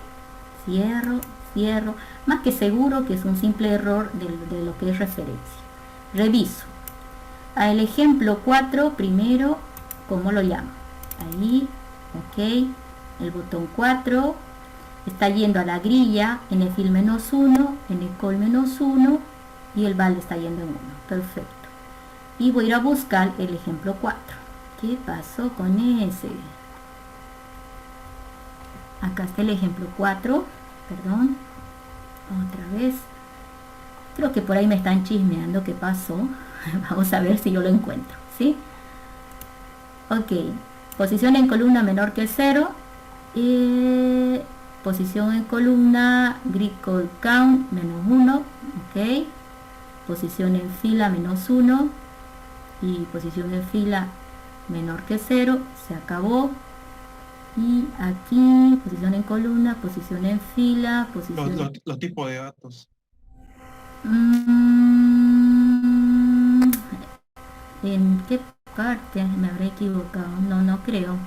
Cierro. Más que seguro que es un simple error de lo que es referencia. Reviso. El ejemplo 4, primero, ¿cómo lo llamo? Ahí, ok. El botón 4. Está yendo a la grilla en el fill -1, en el call -1 y el val está yendo en 1. Perfecto. Y voy a ir a buscar el ejemplo 4. ¿Qué pasó con ese? Acá está el ejemplo 4. Perdón. Otra vez. Creo que por ahí me están chismeando qué pasó. Vamos a ver si yo lo encuentro, ¿sí? Ok. Posición en columna menor que 0. Posición en columna, grid call count, -1, ok. Posición en fila, -1. Y posición en fila menor que 0, se acabó. Y aquí, posición en columna, posición en fila, posición... Los tipos de datos. ¿En qué parte me habré equivocado? No creo.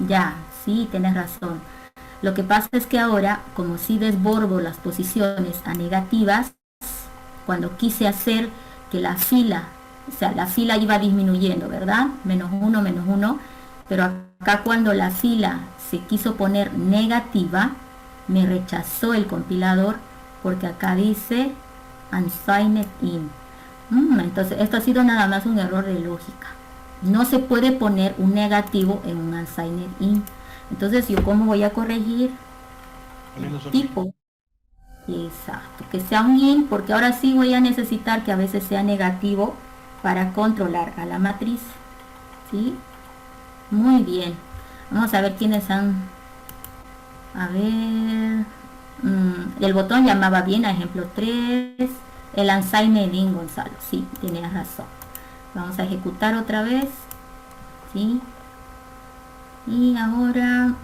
Ya, sí, tienes razón. Lo que pasa es que ahora, como si desbordo las posiciones a negativas, cuando quise hacer que la fila, o sea, la fila iba disminuyendo, ¿verdad? -1, pero acá cuando la fila se quiso poner negativa, me rechazó el compilador porque acá dice unsigned in. Entonces, esto ha sido nada más un error de lógica. No se puede poner un negativo en un unsigned in. Entonces, ¿yo cómo voy a corregir? El tipo. Exacto, que sea un in, porque ahora sí voy a necesitar que a veces sea negativo para controlar a la matriz. ¿Sí? Muy bien. Vamos a ver quiénes han... A ver... el botón llamaba bien a ejemplo 3. El unsigned in, Gonzalo. Sí, tenías razón. Vamos a ejecutar otra vez, ¿sí? Y ahora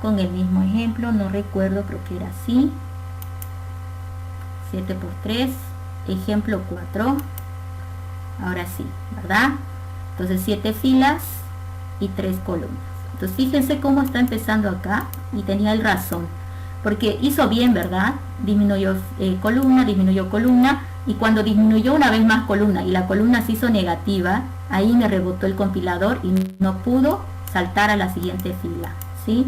con el mismo ejemplo, no recuerdo, creo que era así. 7 por 3, ejemplo 4. Ahora sí, ¿verdad? Entonces 7 filas y 3 columnas. Entonces fíjense cómo está empezando acá y tenía el razón. Porque hizo bien, ¿verdad? Disminuyó columna, y cuando disminuyó una vez más columna y la columna se hizo negativa, ahí me rebotó el compilador y no pudo saltar a la siguiente fila, ¿sí?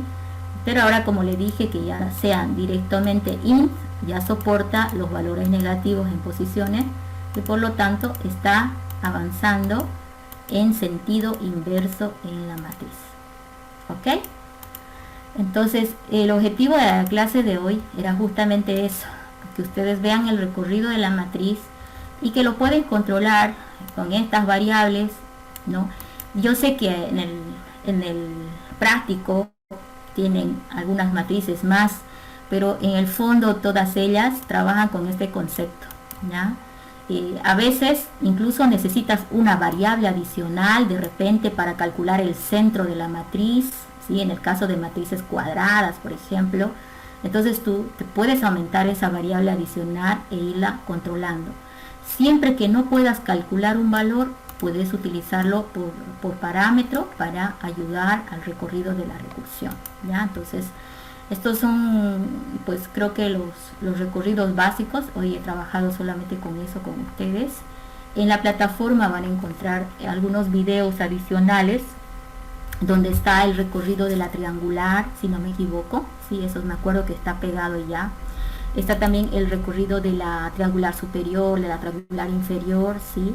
Pero ahora, como le dije, que ya sea directamente int, ya soporta los valores negativos en posiciones y por lo tanto está avanzando en sentido inverso en la matriz. ¿Ok? Entonces, el objetivo de la clase de hoy era justamente eso, que ustedes vean el recorrido de la matriz y que lo pueden controlar con estas variables, ¿no? Yo sé que en el práctico tienen algunas matrices más, pero en el fondo todas ellas trabajan con este concepto, ¿ya? A veces incluso necesitas una variable adicional de repente para calcular el centro de la matriz, ¿sí? En el caso de matrices cuadradas, por ejemplo, entonces tú te puedes aumentar esa variable adicional e irla controlando. Siempre que no puedas calcular un valor, puedes utilizarlo por parámetro para ayudar al recorrido de la recursión, ¿ya? Entonces, estos son, pues creo que los recorridos básicos. Hoy he trabajado solamente con eso con ustedes. En la plataforma van a encontrar algunos videos adicionales donde está el recorrido de la triangular, si no me equivoco, sí, eso me acuerdo que está pegado ya. Está también el recorrido de la triangular superior, de la triangular inferior, sí.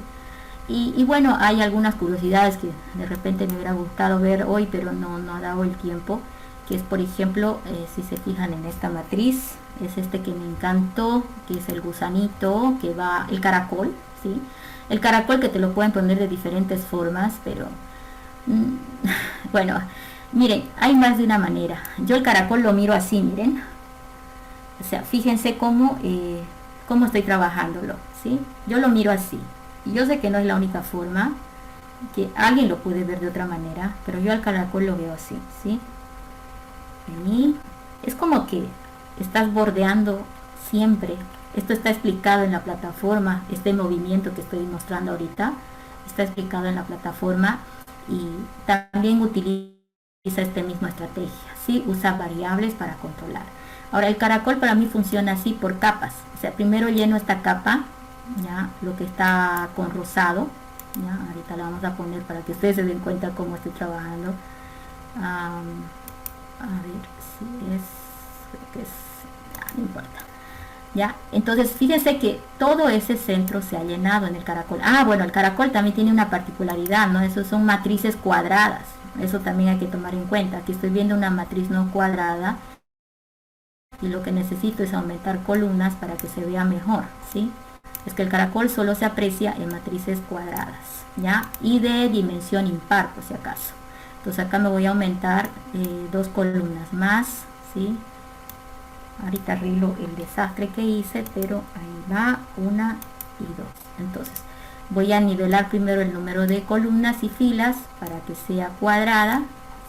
Y bueno, hay algunas curiosidades que de repente me hubiera gustado ver hoy, pero no ha dado el tiempo, que es, por ejemplo, si se fijan en esta matriz, es este que me encantó, que es el gusanito, que va, el caracol, ¿sí? El caracol que te lo pueden poner de diferentes formas, pero bueno, miren, hay más de una manera. Yo el caracol lo miro así, miren. O sea, fíjense cómo estoy trabajándolo, ¿sí? Yo lo miro así. Y yo sé que no es la única forma, que alguien lo puede ver de otra manera, pero yo al caracol lo veo así, ¿sí? Y es como que estás bordeando siempre. Esto está explicado en la plataforma, este movimiento que estoy mostrando ahorita, está explicado en la plataforma y también utiliza esta misma estrategia, ¿sí? Usa variables para controlar. Ahora, el caracol para mí funciona así por capas. O sea, primero lleno esta capa, ya, lo que está con rosado, ya, ahorita la vamos a poner para que ustedes se den cuenta cómo estoy trabajando. A ver si es, creo que es, ya, no importa. Ya, entonces fíjense que todo ese centro se ha llenado en el caracol. Ah, bueno, el caracol también tiene una particularidad, ¿no? Esos son matrices cuadradas. Eso también hay que tomar en cuenta. Aquí estoy viendo una matriz no cuadrada y lo que necesito es aumentar columnas para que se vea mejor, ¿sí? Es que el caracol solo se aprecia en matrices cuadradas, ¿ya? Y de dimensión impar, por si acaso. Entonces acá me voy a aumentar 2 columnas más, ¿sí? Ahorita arreglo el desastre que hice, pero ahí va, 1 y 2. Entonces voy a nivelar primero el número de columnas y filas para que sea cuadrada,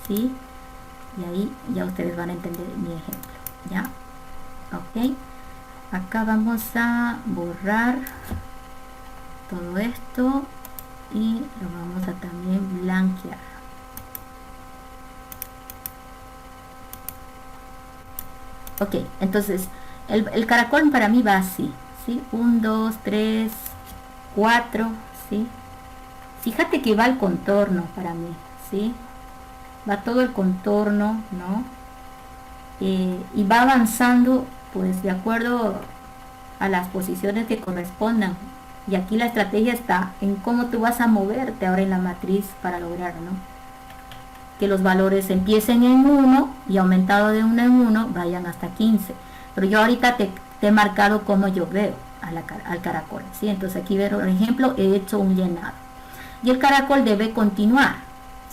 ¿sí? Y ahí ya ustedes van a entender mi ejemplo, ¿ya? Ok. Acá vamos a borrar todo esto y lo vamos a también blanquear. Ok, entonces el caracol para mí va así, ¿sí? 1, 2, 3, 4, ¿sí? Fíjate que va el contorno para mí, ¿sí? Va todo el contorno, ¿no? Y va avanzando pues de acuerdo a las posiciones que correspondan. Y aquí la estrategia está en cómo tú vas a moverte ahora en la matriz para lograr, ¿no? Que los valores empiecen en 1 y aumentado de 1 en 1 vayan hasta 15. Pero yo ahorita te he marcado cómo yo veo al caracol, ¿sí? Entonces aquí, por ejemplo, he hecho un llenado. Y el caracol debe continuar,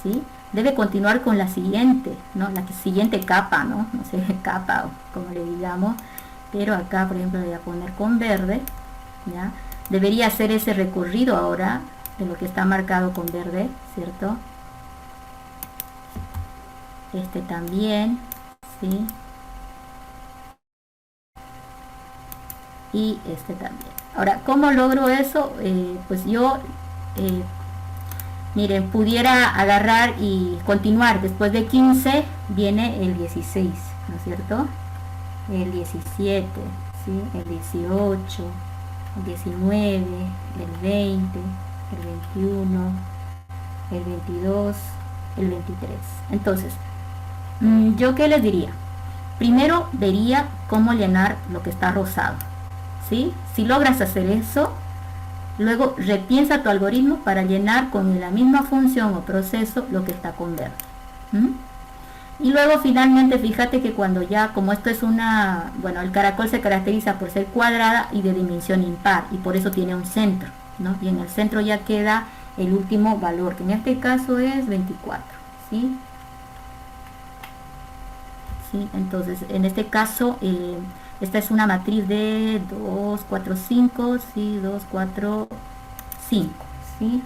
¿sí? Debe continuar con la siguiente, ¿no? La siguiente capa, ¿no? No sé, capa o como le digamos. Pero acá, por ejemplo, le voy a poner con verde, ¿ya? Debería hacer ese recorrido ahora de lo que está marcado con verde, ¿cierto? Este también, ¿sí? Y este también. Ahora, ¿cómo logro eso? Pues yo, miren, pudiera agarrar y continuar. Después de 15 viene el 16, ¿no es cierto? El 17, ¿sí? El 18, el 19, el 20, el 21, el 22, el 23. Entonces, ¿Yo qué les diría? Primero vería cómo llenar lo que está rosado, ¿sí? Si logras hacer eso, luego repiensa tu algoritmo para llenar con la misma función o proceso lo que está con verde. ¿Mm? Y luego finalmente fíjate que cuando ya, como esto es una, bueno, el caracol se caracteriza por ser cuadrada y de dimensión impar y por eso tiene un centro, ¿no? Y en el centro ya queda el último valor, que en este caso es 24, ¿sí? ¿Sí? Entonces, en este caso, esta es una matriz de 2, 4, 5, ¿sí? 2, 4, 5, ¿sí?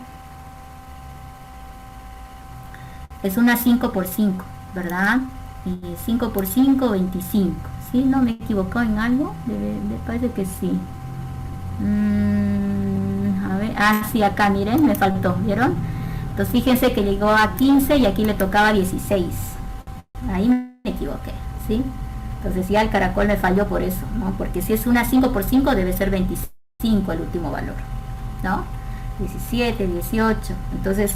Es una 5 por 5, ¿verdad? Y 5 por 5, 25, ¿sí? ¿No me equivoco en algo? Me parece que sí. A ver, sí, acá miren, me faltó, ¿vieron? Entonces fíjense que llegó a 15 y aquí le tocaba 16. Ahí me equivoqué, ¿sí? Entonces ya el caracol me falló por eso, ¿no? Porque si es una 5 por 5 debe ser 25 el último valor, ¿no? 17, 18. Entonces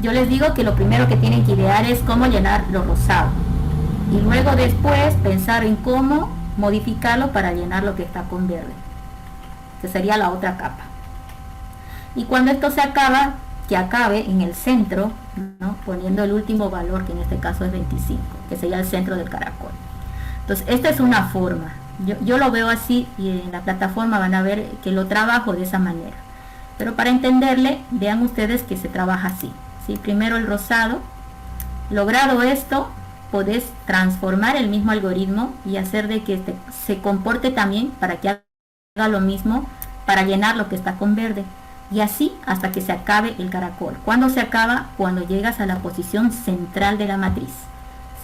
yo les digo que lo primero que tienen que idear es cómo llenar lo rosado. Y luego después pensar en cómo modificarlo para llenar lo que está con verde, que sería la otra capa. Y cuando esto se acaba, que acabe en el centro, ¿no? Poniendo el último valor, que en este caso es 25, que sería el centro del caracol. Entonces, esta es una forma. Yo lo veo así y en la plataforma van a ver que lo trabajo de esa manera. Pero para entenderle, vean ustedes que se trabaja así, ¿sí? Primero el rosado. Logrado esto, podés transformar el mismo algoritmo y hacer de que se comporte también para que haga lo mismo para llenar lo que está con verde. Y así hasta que se acabe el caracol. ¿Cuándo se acaba? Cuando llegas a la posición central de la matriz,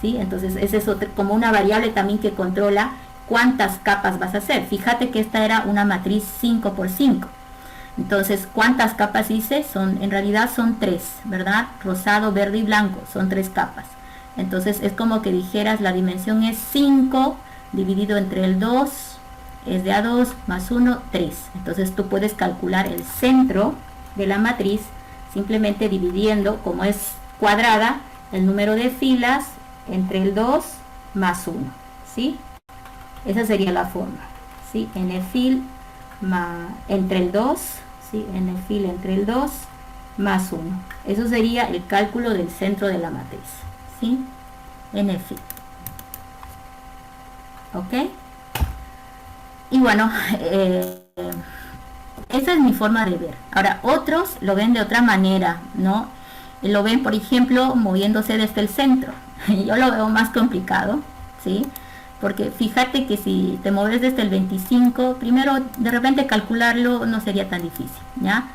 ¿sí? Entonces esa es como una variable también que controla cuántas capas vas a hacer. Fíjate que esta era una matriz 5 por 5. Entonces, ¿cuántas capas hice? En realidad son 3, ¿verdad? Rosado, verde y blanco, son 3 capas. Entonces es como que dijeras la dimensión es 5 dividido entre el 2, es de A2 más 1, 3. Entonces tú puedes calcular el centro de la matriz simplemente dividiendo, como es cuadrada, el número de filas entre el 2 más 1, ¿sí? Esa sería la forma, ¿sí? N fil entre el 2, ¿sí? N fil entre el 2 más 1. Eso sería el cálculo del centro de la matriz, ¿sí? N fil. ¿Ok? Y bueno, esa es mi forma de ver. Ahora, otros lo ven de otra manera, ¿no? Lo ven, por ejemplo, moviéndose desde el centro. Yo lo veo más complicado, ¿sí? Porque fíjate que si te mueves desde el 25, primero de repente calcularlo no sería tan difícil, ¿ya?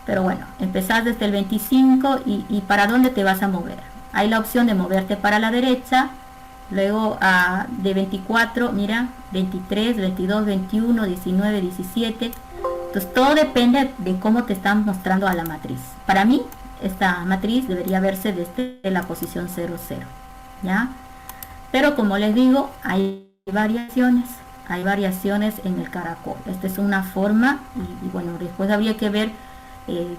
Pero bueno, empezás desde el 25 y ¿para dónde te vas a mover? Hay la opción de moverte para la derecha. Luego de 24, mira, 23, 22, 21, 19, 17. Entonces todo depende de cómo te están mostrando a la matriz. Para mí, esta matriz debería verse desde la posición 0, 0, ¿ya? Pero como les digo, hay variaciones en el caracol. Esta es una forma y bueno, después habría que ver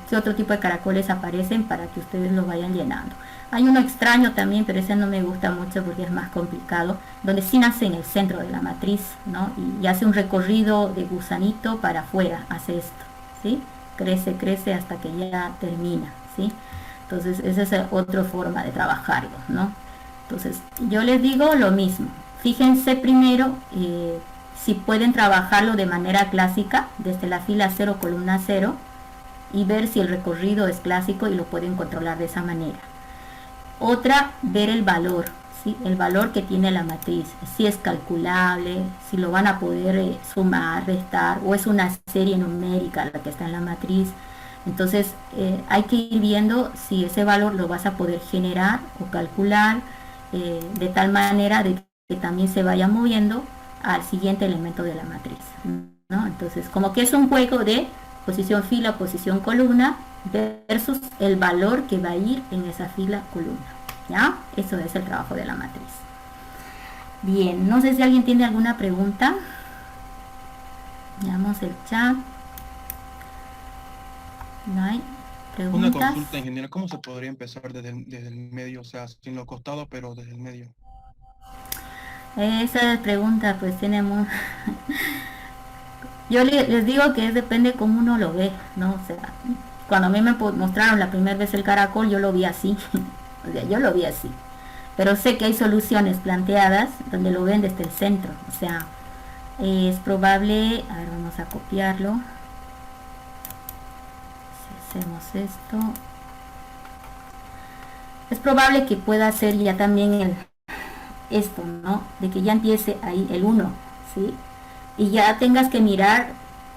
qué otro tipo de caracoles aparecen para que ustedes lo vayan llenando. Hay uno extraño también, pero ese no me gusta mucho porque es más complicado, donde sí nace en el centro de la matriz, ¿no? Y hace un recorrido de gusanito para afuera, hace esto, ¿sí? Crece, crece hasta que ya termina, ¿sí? Entonces esa es otra forma de trabajarlo, ¿no? Entonces yo les digo lo mismo. Fíjense primero si pueden trabajarlo de manera clásica, desde la fila 0, columna 0, y ver si el recorrido es clásico y lo pueden controlar de esa manera. Otra, ver el valor, ¿sí? El valor que tiene la matriz, si es calculable, si lo van a poder sumar, restar, o es una serie numérica la que está en la matriz. Entonces hay que ir viendo si ese valor lo vas a poder generar o calcular de tal manera de que también se vaya moviendo al siguiente elemento de la matriz, ¿no? Entonces como que es un juego de posición fila, posición columna versus el valor que va a ir en esa fila columna, ¿ya? Eso es el trabajo de la matriz. Bien, no sé si alguien tiene alguna pregunta. Veamos el chat. ¿No hay preguntas? Una consulta, ingeniero. ¿Cómo se podría empezar desde el medio? O sea, sin los costados, pero desde el medio. Esa pregunta pues tiene muy... Yo les digo que depende cómo uno lo ve, ¿no? O sea, cuando a mí me mostraron la primera vez el caracol, yo lo vi así. O sea, yo lo vi así. Pero sé que hay soluciones planteadas donde lo ven desde el centro. O sea, es probable... A ver, vamos a copiarlo. Si hacemos esto... Es probable que pueda hacer ya también esto, ¿no? De que ya empiece ahí el 1, ¿sí? Y ya tengas que mirar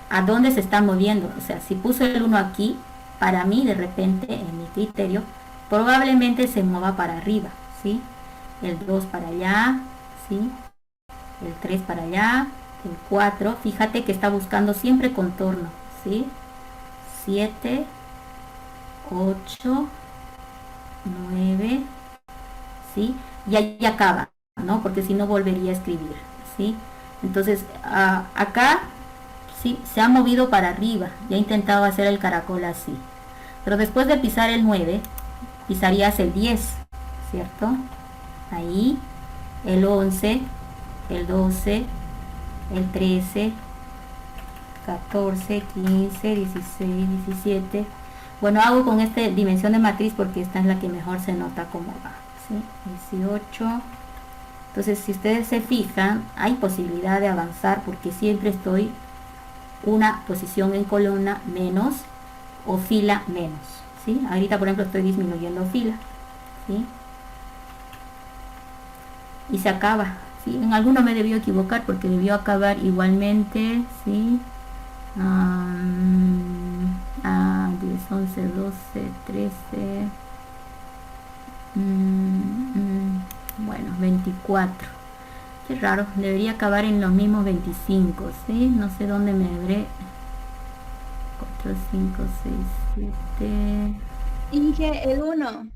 a dónde se está moviendo. O sea, si puso el 1 aquí, para mí de repente, en mi criterio, probablemente se mueva para arriba, ¿sí? El 2 para allá, ¿sí? El 3 para allá, el 4, fíjate que está buscando siempre contorno, ¿sí? 7, 8, 9, ¿sí? Y ahí acaba, ¿no? Porque si no volvería a escribir, ¿sí? Entonces, acá, sí, se ha movido para arriba, ya ha intentado hacer el caracol así. Pero después de pisar el 9, pisarías el 10, ¿cierto? Ahí, el 11, el 12, el 13, 14, 15, 16, 17. Bueno, hago con esta dimensión de matriz porque esta es la que mejor se nota cómo va, ¿sí? 18. Entonces, si ustedes se fijan, hay posibilidad de avanzar porque siempre estoy una posición en columna menos o fila menos, ¿sí? Ahorita, por ejemplo, estoy disminuyendo fila, ¿sí? Y se acaba, ¿sí? En alguno me debió equivocar porque debió acabar igualmente, ¿sí? 10, 11, 12, 13, bueno, 24. Qué raro, debería acabar en los mismos 25, ¿sí? No sé dónde me habré... 4, 5, 6, 7... Inge, el 1.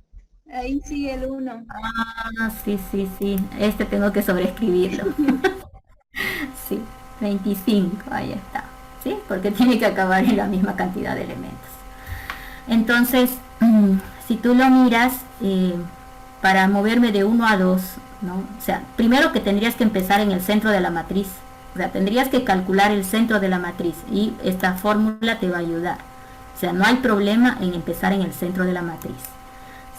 Ahí sigue el 1. Ah, sí, sí, sí. Este tengo que sobreescribirlo. Sí, 25, ahí está. ¿Sí? Porque tiene que acabar en la misma cantidad de elementos. Entonces, si tú lo miras, para moverme de 1 a 2, ¿no? O sea, primero que tendrías que empezar en el centro de la matriz. O sea, tendrías que calcular el centro de la matriz y esta fórmula te va a ayudar. O sea, no hay problema en empezar en el centro de la matriz.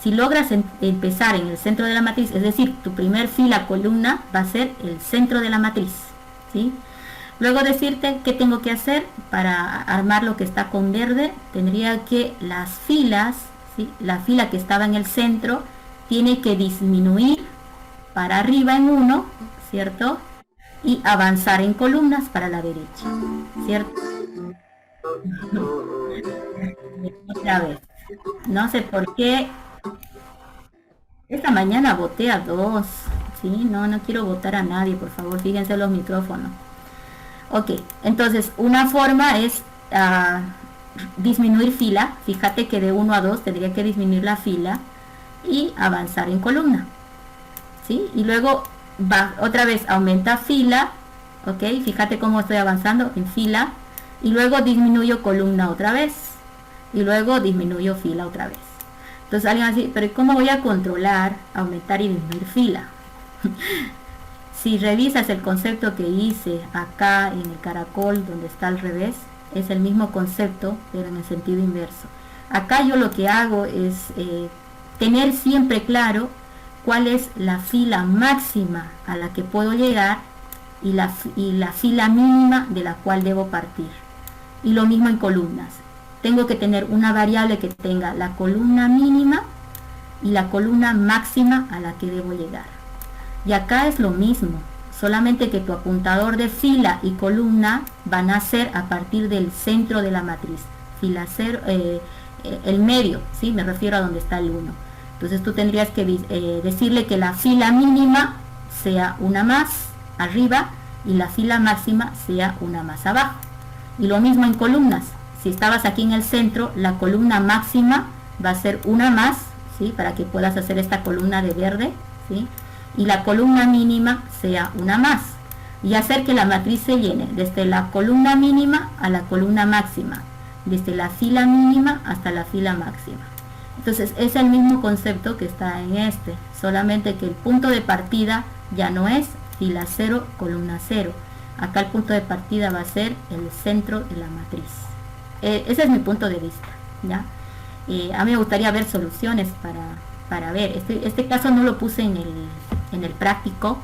Si logras empezar en el centro de la matriz, es decir, tu primer fila columna va a ser el centro de la matriz, ¿sí? Luego decirte qué tengo que hacer para armar lo que está con verde. Tendría que las filas, ¿sí? La fila que estaba en el centro tiene que disminuir para arriba en 1, ¿cierto? Y avanzar en columnas para la derecha, ¿cierto? Otra vez. No sé por qué. Esta mañana voté a 2, ¿sí? No quiero votar a nadie, por favor, fíjense los micrófonos. Ok, entonces una forma es disminuir fila. Fíjate que de 1 a 2 tendría que disminuir la fila y avanzar en columna, ¿sí? Y luego va otra vez, aumenta fila, ok, fíjate cómo estoy avanzando en fila, y luego disminuyo columna otra vez, y luego disminuyo fila otra vez. Entonces alguien así, pero ¿cómo voy a controlar, aumentar y disminuir fila? Si revisas el concepto que hice acá en el caracol donde está al revés, es el mismo concepto pero en el sentido inverso. Acá yo lo que hago es tener siempre claro cuál es la fila máxima a la que puedo llegar y la fila mínima de la cual debo partir. Y lo mismo en columnas. Tengo que tener una variable que tenga la columna mínima y la columna máxima a la que debo llegar. Y acá es lo mismo, solamente que tu apuntador de fila y columna van a ser a partir del centro de la matriz. Fila 0, el medio, ¿sí? Me refiero a donde está el 1. Entonces tú tendrías que decirle que la fila mínima sea una más arriba y la fila máxima sea una más abajo. Y lo mismo en columnas. Si estabas aquí en el centro, la columna máxima va a ser una más, ¿sí? Para que puedas hacer esta columna de verde, ¿sí? Y la columna mínima sea una más. Y hacer que la matriz se llene desde la columna mínima a la columna máxima, desde la fila mínima hasta la fila máxima. Entonces es el mismo concepto que está en este, solamente que el punto de partida ya no es fila 0, columna 0. Acá el punto de partida va a ser el centro de la matriz. Ese es mi punto de vista, ¿ya? A mí me gustaría ver soluciones para ver. Este caso no lo puse en el práctico,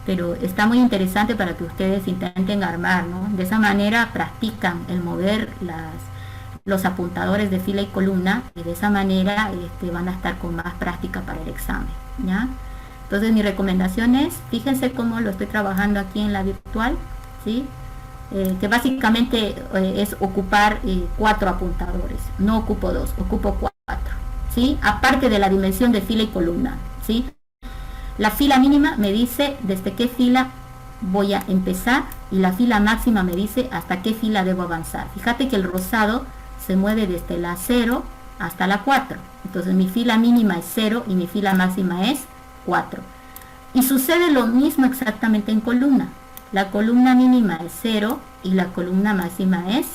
pero está muy interesante para que ustedes intenten armar, ¿no? De esa manera practican el mover los apuntadores de fila y columna, y de esa manera van a estar con más práctica para el examen, ¿ya? Entonces mi recomendación es, fíjense cómo lo estoy trabajando aquí en la virtual, ¿sí? Que básicamente es ocupar 4 apuntadores, no ocupo 2, ocupo 4, ¿sí? Aparte de la dimensión de fila y columna, ¿sí? La fila mínima me dice desde qué fila voy a empezar, y la fila máxima me dice hasta qué fila debo avanzar. Fíjate que el rosado se mueve desde la 0 hasta la 4, entonces mi fila mínima es 0 y mi fila máxima es 4. Y sucede lo mismo exactamente en columna. La columna mínima es 0 y la columna máxima es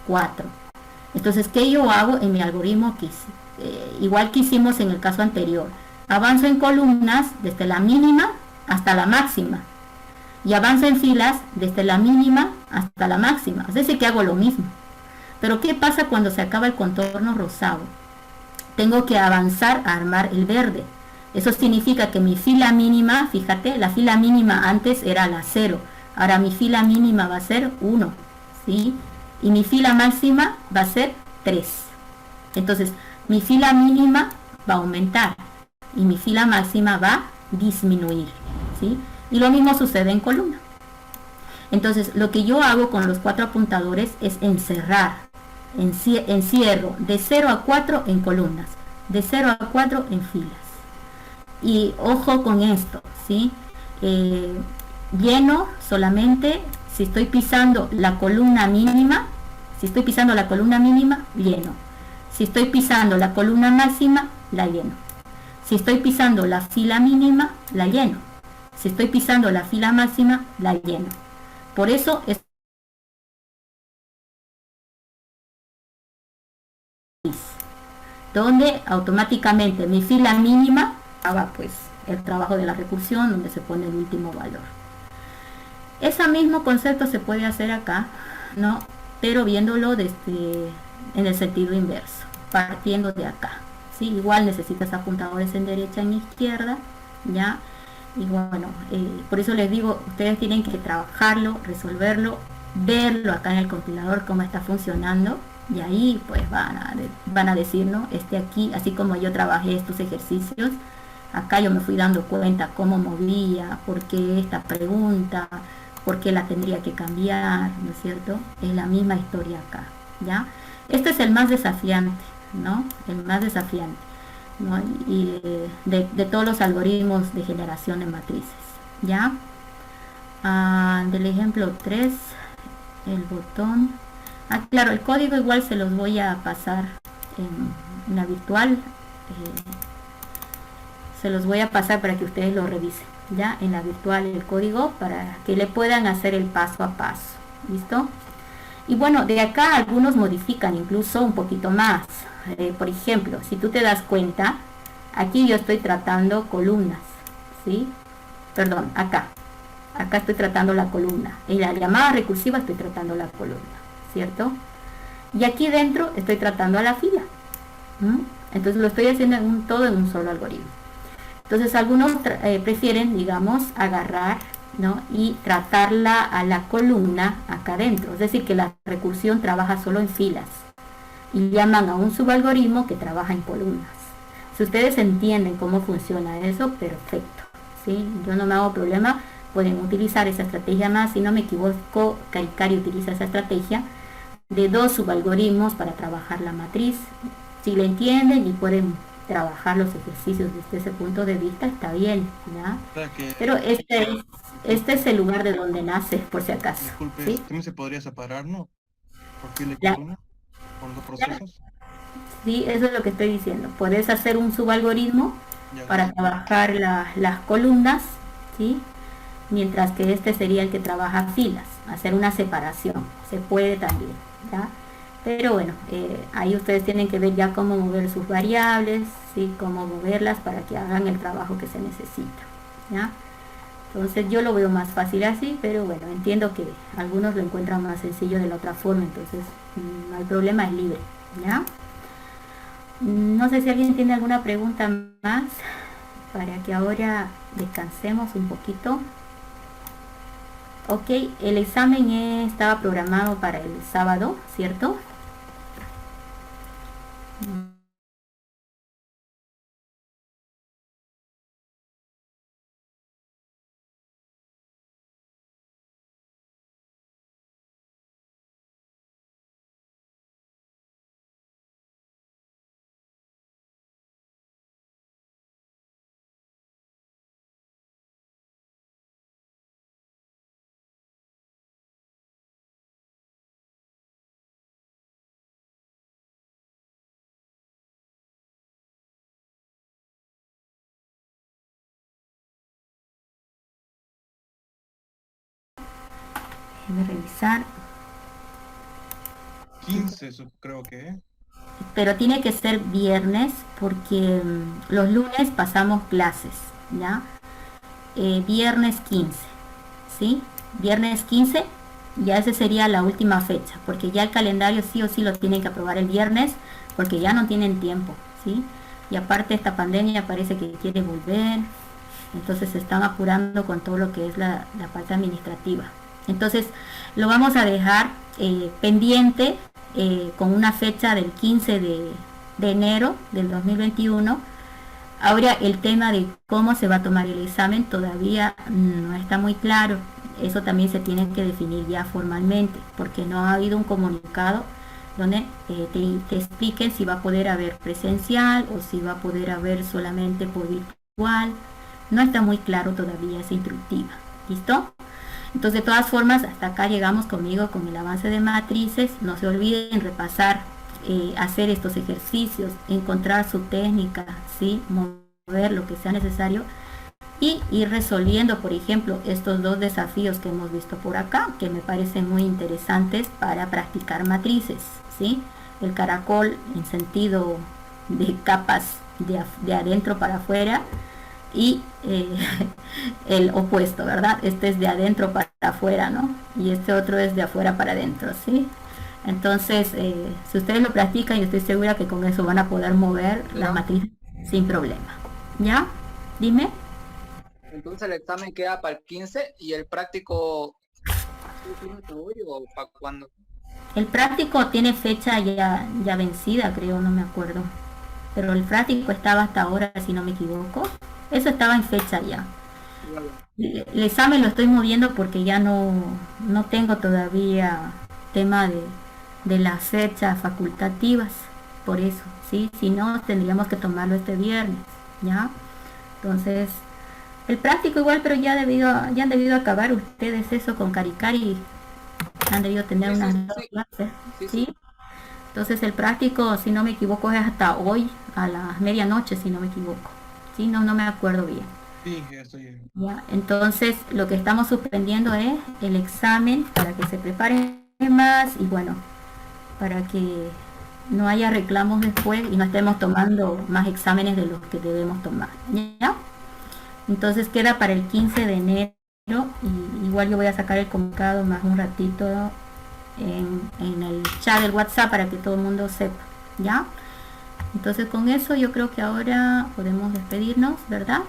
4. Entonces, ¿qué yo hago en mi algoritmo? Igual que hicimos en el caso anterior. Avanzo en columnas desde la mínima hasta la máxima. Y avanzo en filas desde la mínima hasta la máxima. Es decir, que hago lo mismo. Pero ¿qué pasa cuando se acaba el contorno rosado? Tengo que avanzar a armar el verde. Eso significa que mi fila mínima, fíjate, la fila mínima antes era la 0. Ahora mi fila mínima va a ser 1, ¿sí? Y mi fila máxima va a ser 3. Entonces, mi fila mínima va a aumentar y mi fila máxima va a disminuir, ¿sí? Y lo mismo sucede en columna. Entonces, lo que yo hago con los 4 apuntadores es encerrar, encierro de 0 a 4 en columnas, de 0 a 4 en filas. Y ojo con esto, ¿sí? Lleno solamente si estoy pisando la columna mínima. Si estoy pisando la columna mínima, lleno. Si estoy pisando la columna máxima, la lleno. Si estoy pisando la fila mínima, la lleno. Si estoy pisando la fila máxima, la lleno. Por eso es donde automáticamente mi fila mínima haga pues el trabajo de la recursión, donde se pone el último valor. Ese mismo concepto se puede hacer acá, ¿no? Pero viéndolo en el sentido inverso, partiendo de acá, ¿sí? Igual necesitas apuntadores en derecha y en izquierda, ¿ya? Y bueno, por eso les digo, ustedes tienen que trabajarlo, resolverlo, verlo acá en el compilador cómo está funcionando, y ahí pues van a decir, ¿no? Aquí, así como yo trabajé estos ejercicios, acá yo me fui dando cuenta cómo movía, por qué esta pregunta, por qué la tendría que cambiar, ¿no es cierto? Es la misma historia acá, ¿ya? Este es el más desafiante, ¿no? El más desafiante, ¿no? Y de todos los algoritmos de generación de matrices, ¿ya? Del ejemplo 3, el botón. Claro, el código igual se los voy a pasar en la virtual. Se los voy a pasar para que ustedes lo revisen, ya, en la virtual el código, para que le puedan hacer el paso a paso, ¿listo? Y bueno, de acá algunos modifican incluso un poquito más. Por ejemplo, si tú te das cuenta, aquí yo estoy tratando columnas, ¿sí? Perdón, acá estoy tratando la columna. En la llamada recursiva estoy tratando la columna, ¿cierto? Y aquí dentro estoy tratando a la fila. Entonces lo estoy haciendo todo en un solo algoritmo. Entonces algunos prefieren, digamos, agarrar, ¿no? Y tratarla a la columna acá adentro. Es decir, que la recursión trabaja solo en filas. Y llaman a un subalgoritmo que trabaja en columnas. Si ustedes entienden cómo funciona eso, perfecto, ¿sí? Yo no me hago problema. Pueden utilizar esa estrategia más. Si no me equivoco, Cari utiliza esa estrategia de 2 subalgoritmos para trabajar la matriz. Si le entienden y pueden trabajar los ejercicios desde ese punto de vista, está bien, ¿ya? Pero este es el lugar de donde nace, por si acaso. Disculpe, ¿sí? ¿también se podría separar, no? ¿Por fila y columna? ¿Por los procesos? Sí, eso es lo que estoy diciendo. Puedes hacer un subalgoritmo para trabajar las columnas, ¿sí? Mientras que este sería el que trabaja filas, hacer una separación, se puede también, ¿ya? Pero bueno, ahí ustedes tienen que ver ya cómo mover sus variables, ¿sí? Cómo moverlas para que hagan el trabajo que se necesita, ¿ya? Entonces yo lo veo más fácil así, pero bueno, entiendo que algunos lo encuentran más sencillo de la otra forma, entonces no hay problema, es libre, ¿ya? No sé si alguien tiene alguna pregunta más para que ahora descansemos un poquito. Ok, el examen estaba programado para el sábado, ¿cierto? Déjeme revisar. 15, eso creo que es. Pero tiene que ser viernes porque los lunes pasamos clases, ¿ya? Viernes 15, ¿sí? Viernes 15, ya esa sería la última fecha, porque ya el calendario sí o sí lo tienen que aprobar el viernes, porque ya no tienen tiempo, ¿sí? Y aparte esta pandemia parece que quiere volver, entonces se están apurando con todo lo que es la parte administrativa. Entonces lo vamos a dejar pendiente con una fecha del 15 de enero del 2021. Ahora el tema de cómo se va a tomar el examen todavía no está muy claro. Eso también se tiene que definir ya formalmente, porque no ha habido un comunicado donde te expliquen si va a poder haber presencial o si va a poder haber solamente por virtual. No está muy claro todavía esa instructiva. ¿Listo? Entonces, de todas formas, hasta acá llegamos conmigo con el avance de matrices. No se olviden repasar, hacer estos ejercicios, encontrar su técnica, ¿sí? Mover lo que sea necesario y ir resolviendo, por ejemplo, estos dos desafíos que hemos visto por acá, que me parecen muy interesantes para practicar matrices, ¿sí? El caracol en sentido de capas de adentro para afuera y el opuesto, ¿verdad? Este es de adentro para afuera, ¿no? Y este otro es de afuera para adentro, ¿sí? Entonces, si ustedes lo practican, yo estoy segura que con eso van a poder mover la matriz sin problema. ¿Ya? Dime. Entonces el examen queda para el 15 y el práctico o para cuándo. El práctico tiene fecha ya vencida, creo, no me acuerdo. Pero el práctico estaba hasta ahora, si no me equivoco. Eso estaba en fecha ya. El examen lo estoy moviendo porque ya no tengo todavía tema de las fechas facultativas. Por eso, ¿sí? Si no, tendríamos que tomarlo este viernes, ¿ya? Entonces, el práctico igual, pero ya han debido acabar ustedes eso con Caricari. Han debido tener unas clases, ¿sí? Entonces el práctico, si no me equivoco, es hasta hoy a la medianoche, si no me equivoco. Sí, no me acuerdo bien. Sí, estoy bien. Ya, entonces lo que estamos suspendiendo es el examen para que se preparen más y bueno, para que no haya reclamos después y no estemos tomando más exámenes de los que debemos tomar. ¿Ya? Entonces queda para el 15 de enero y igual yo voy a sacar el comunicado más un ratito en el chat del WhatsApp para que todo el mundo sepa, ¿ya? Entonces con eso yo creo que ahora podemos despedirnos, ¿verdad?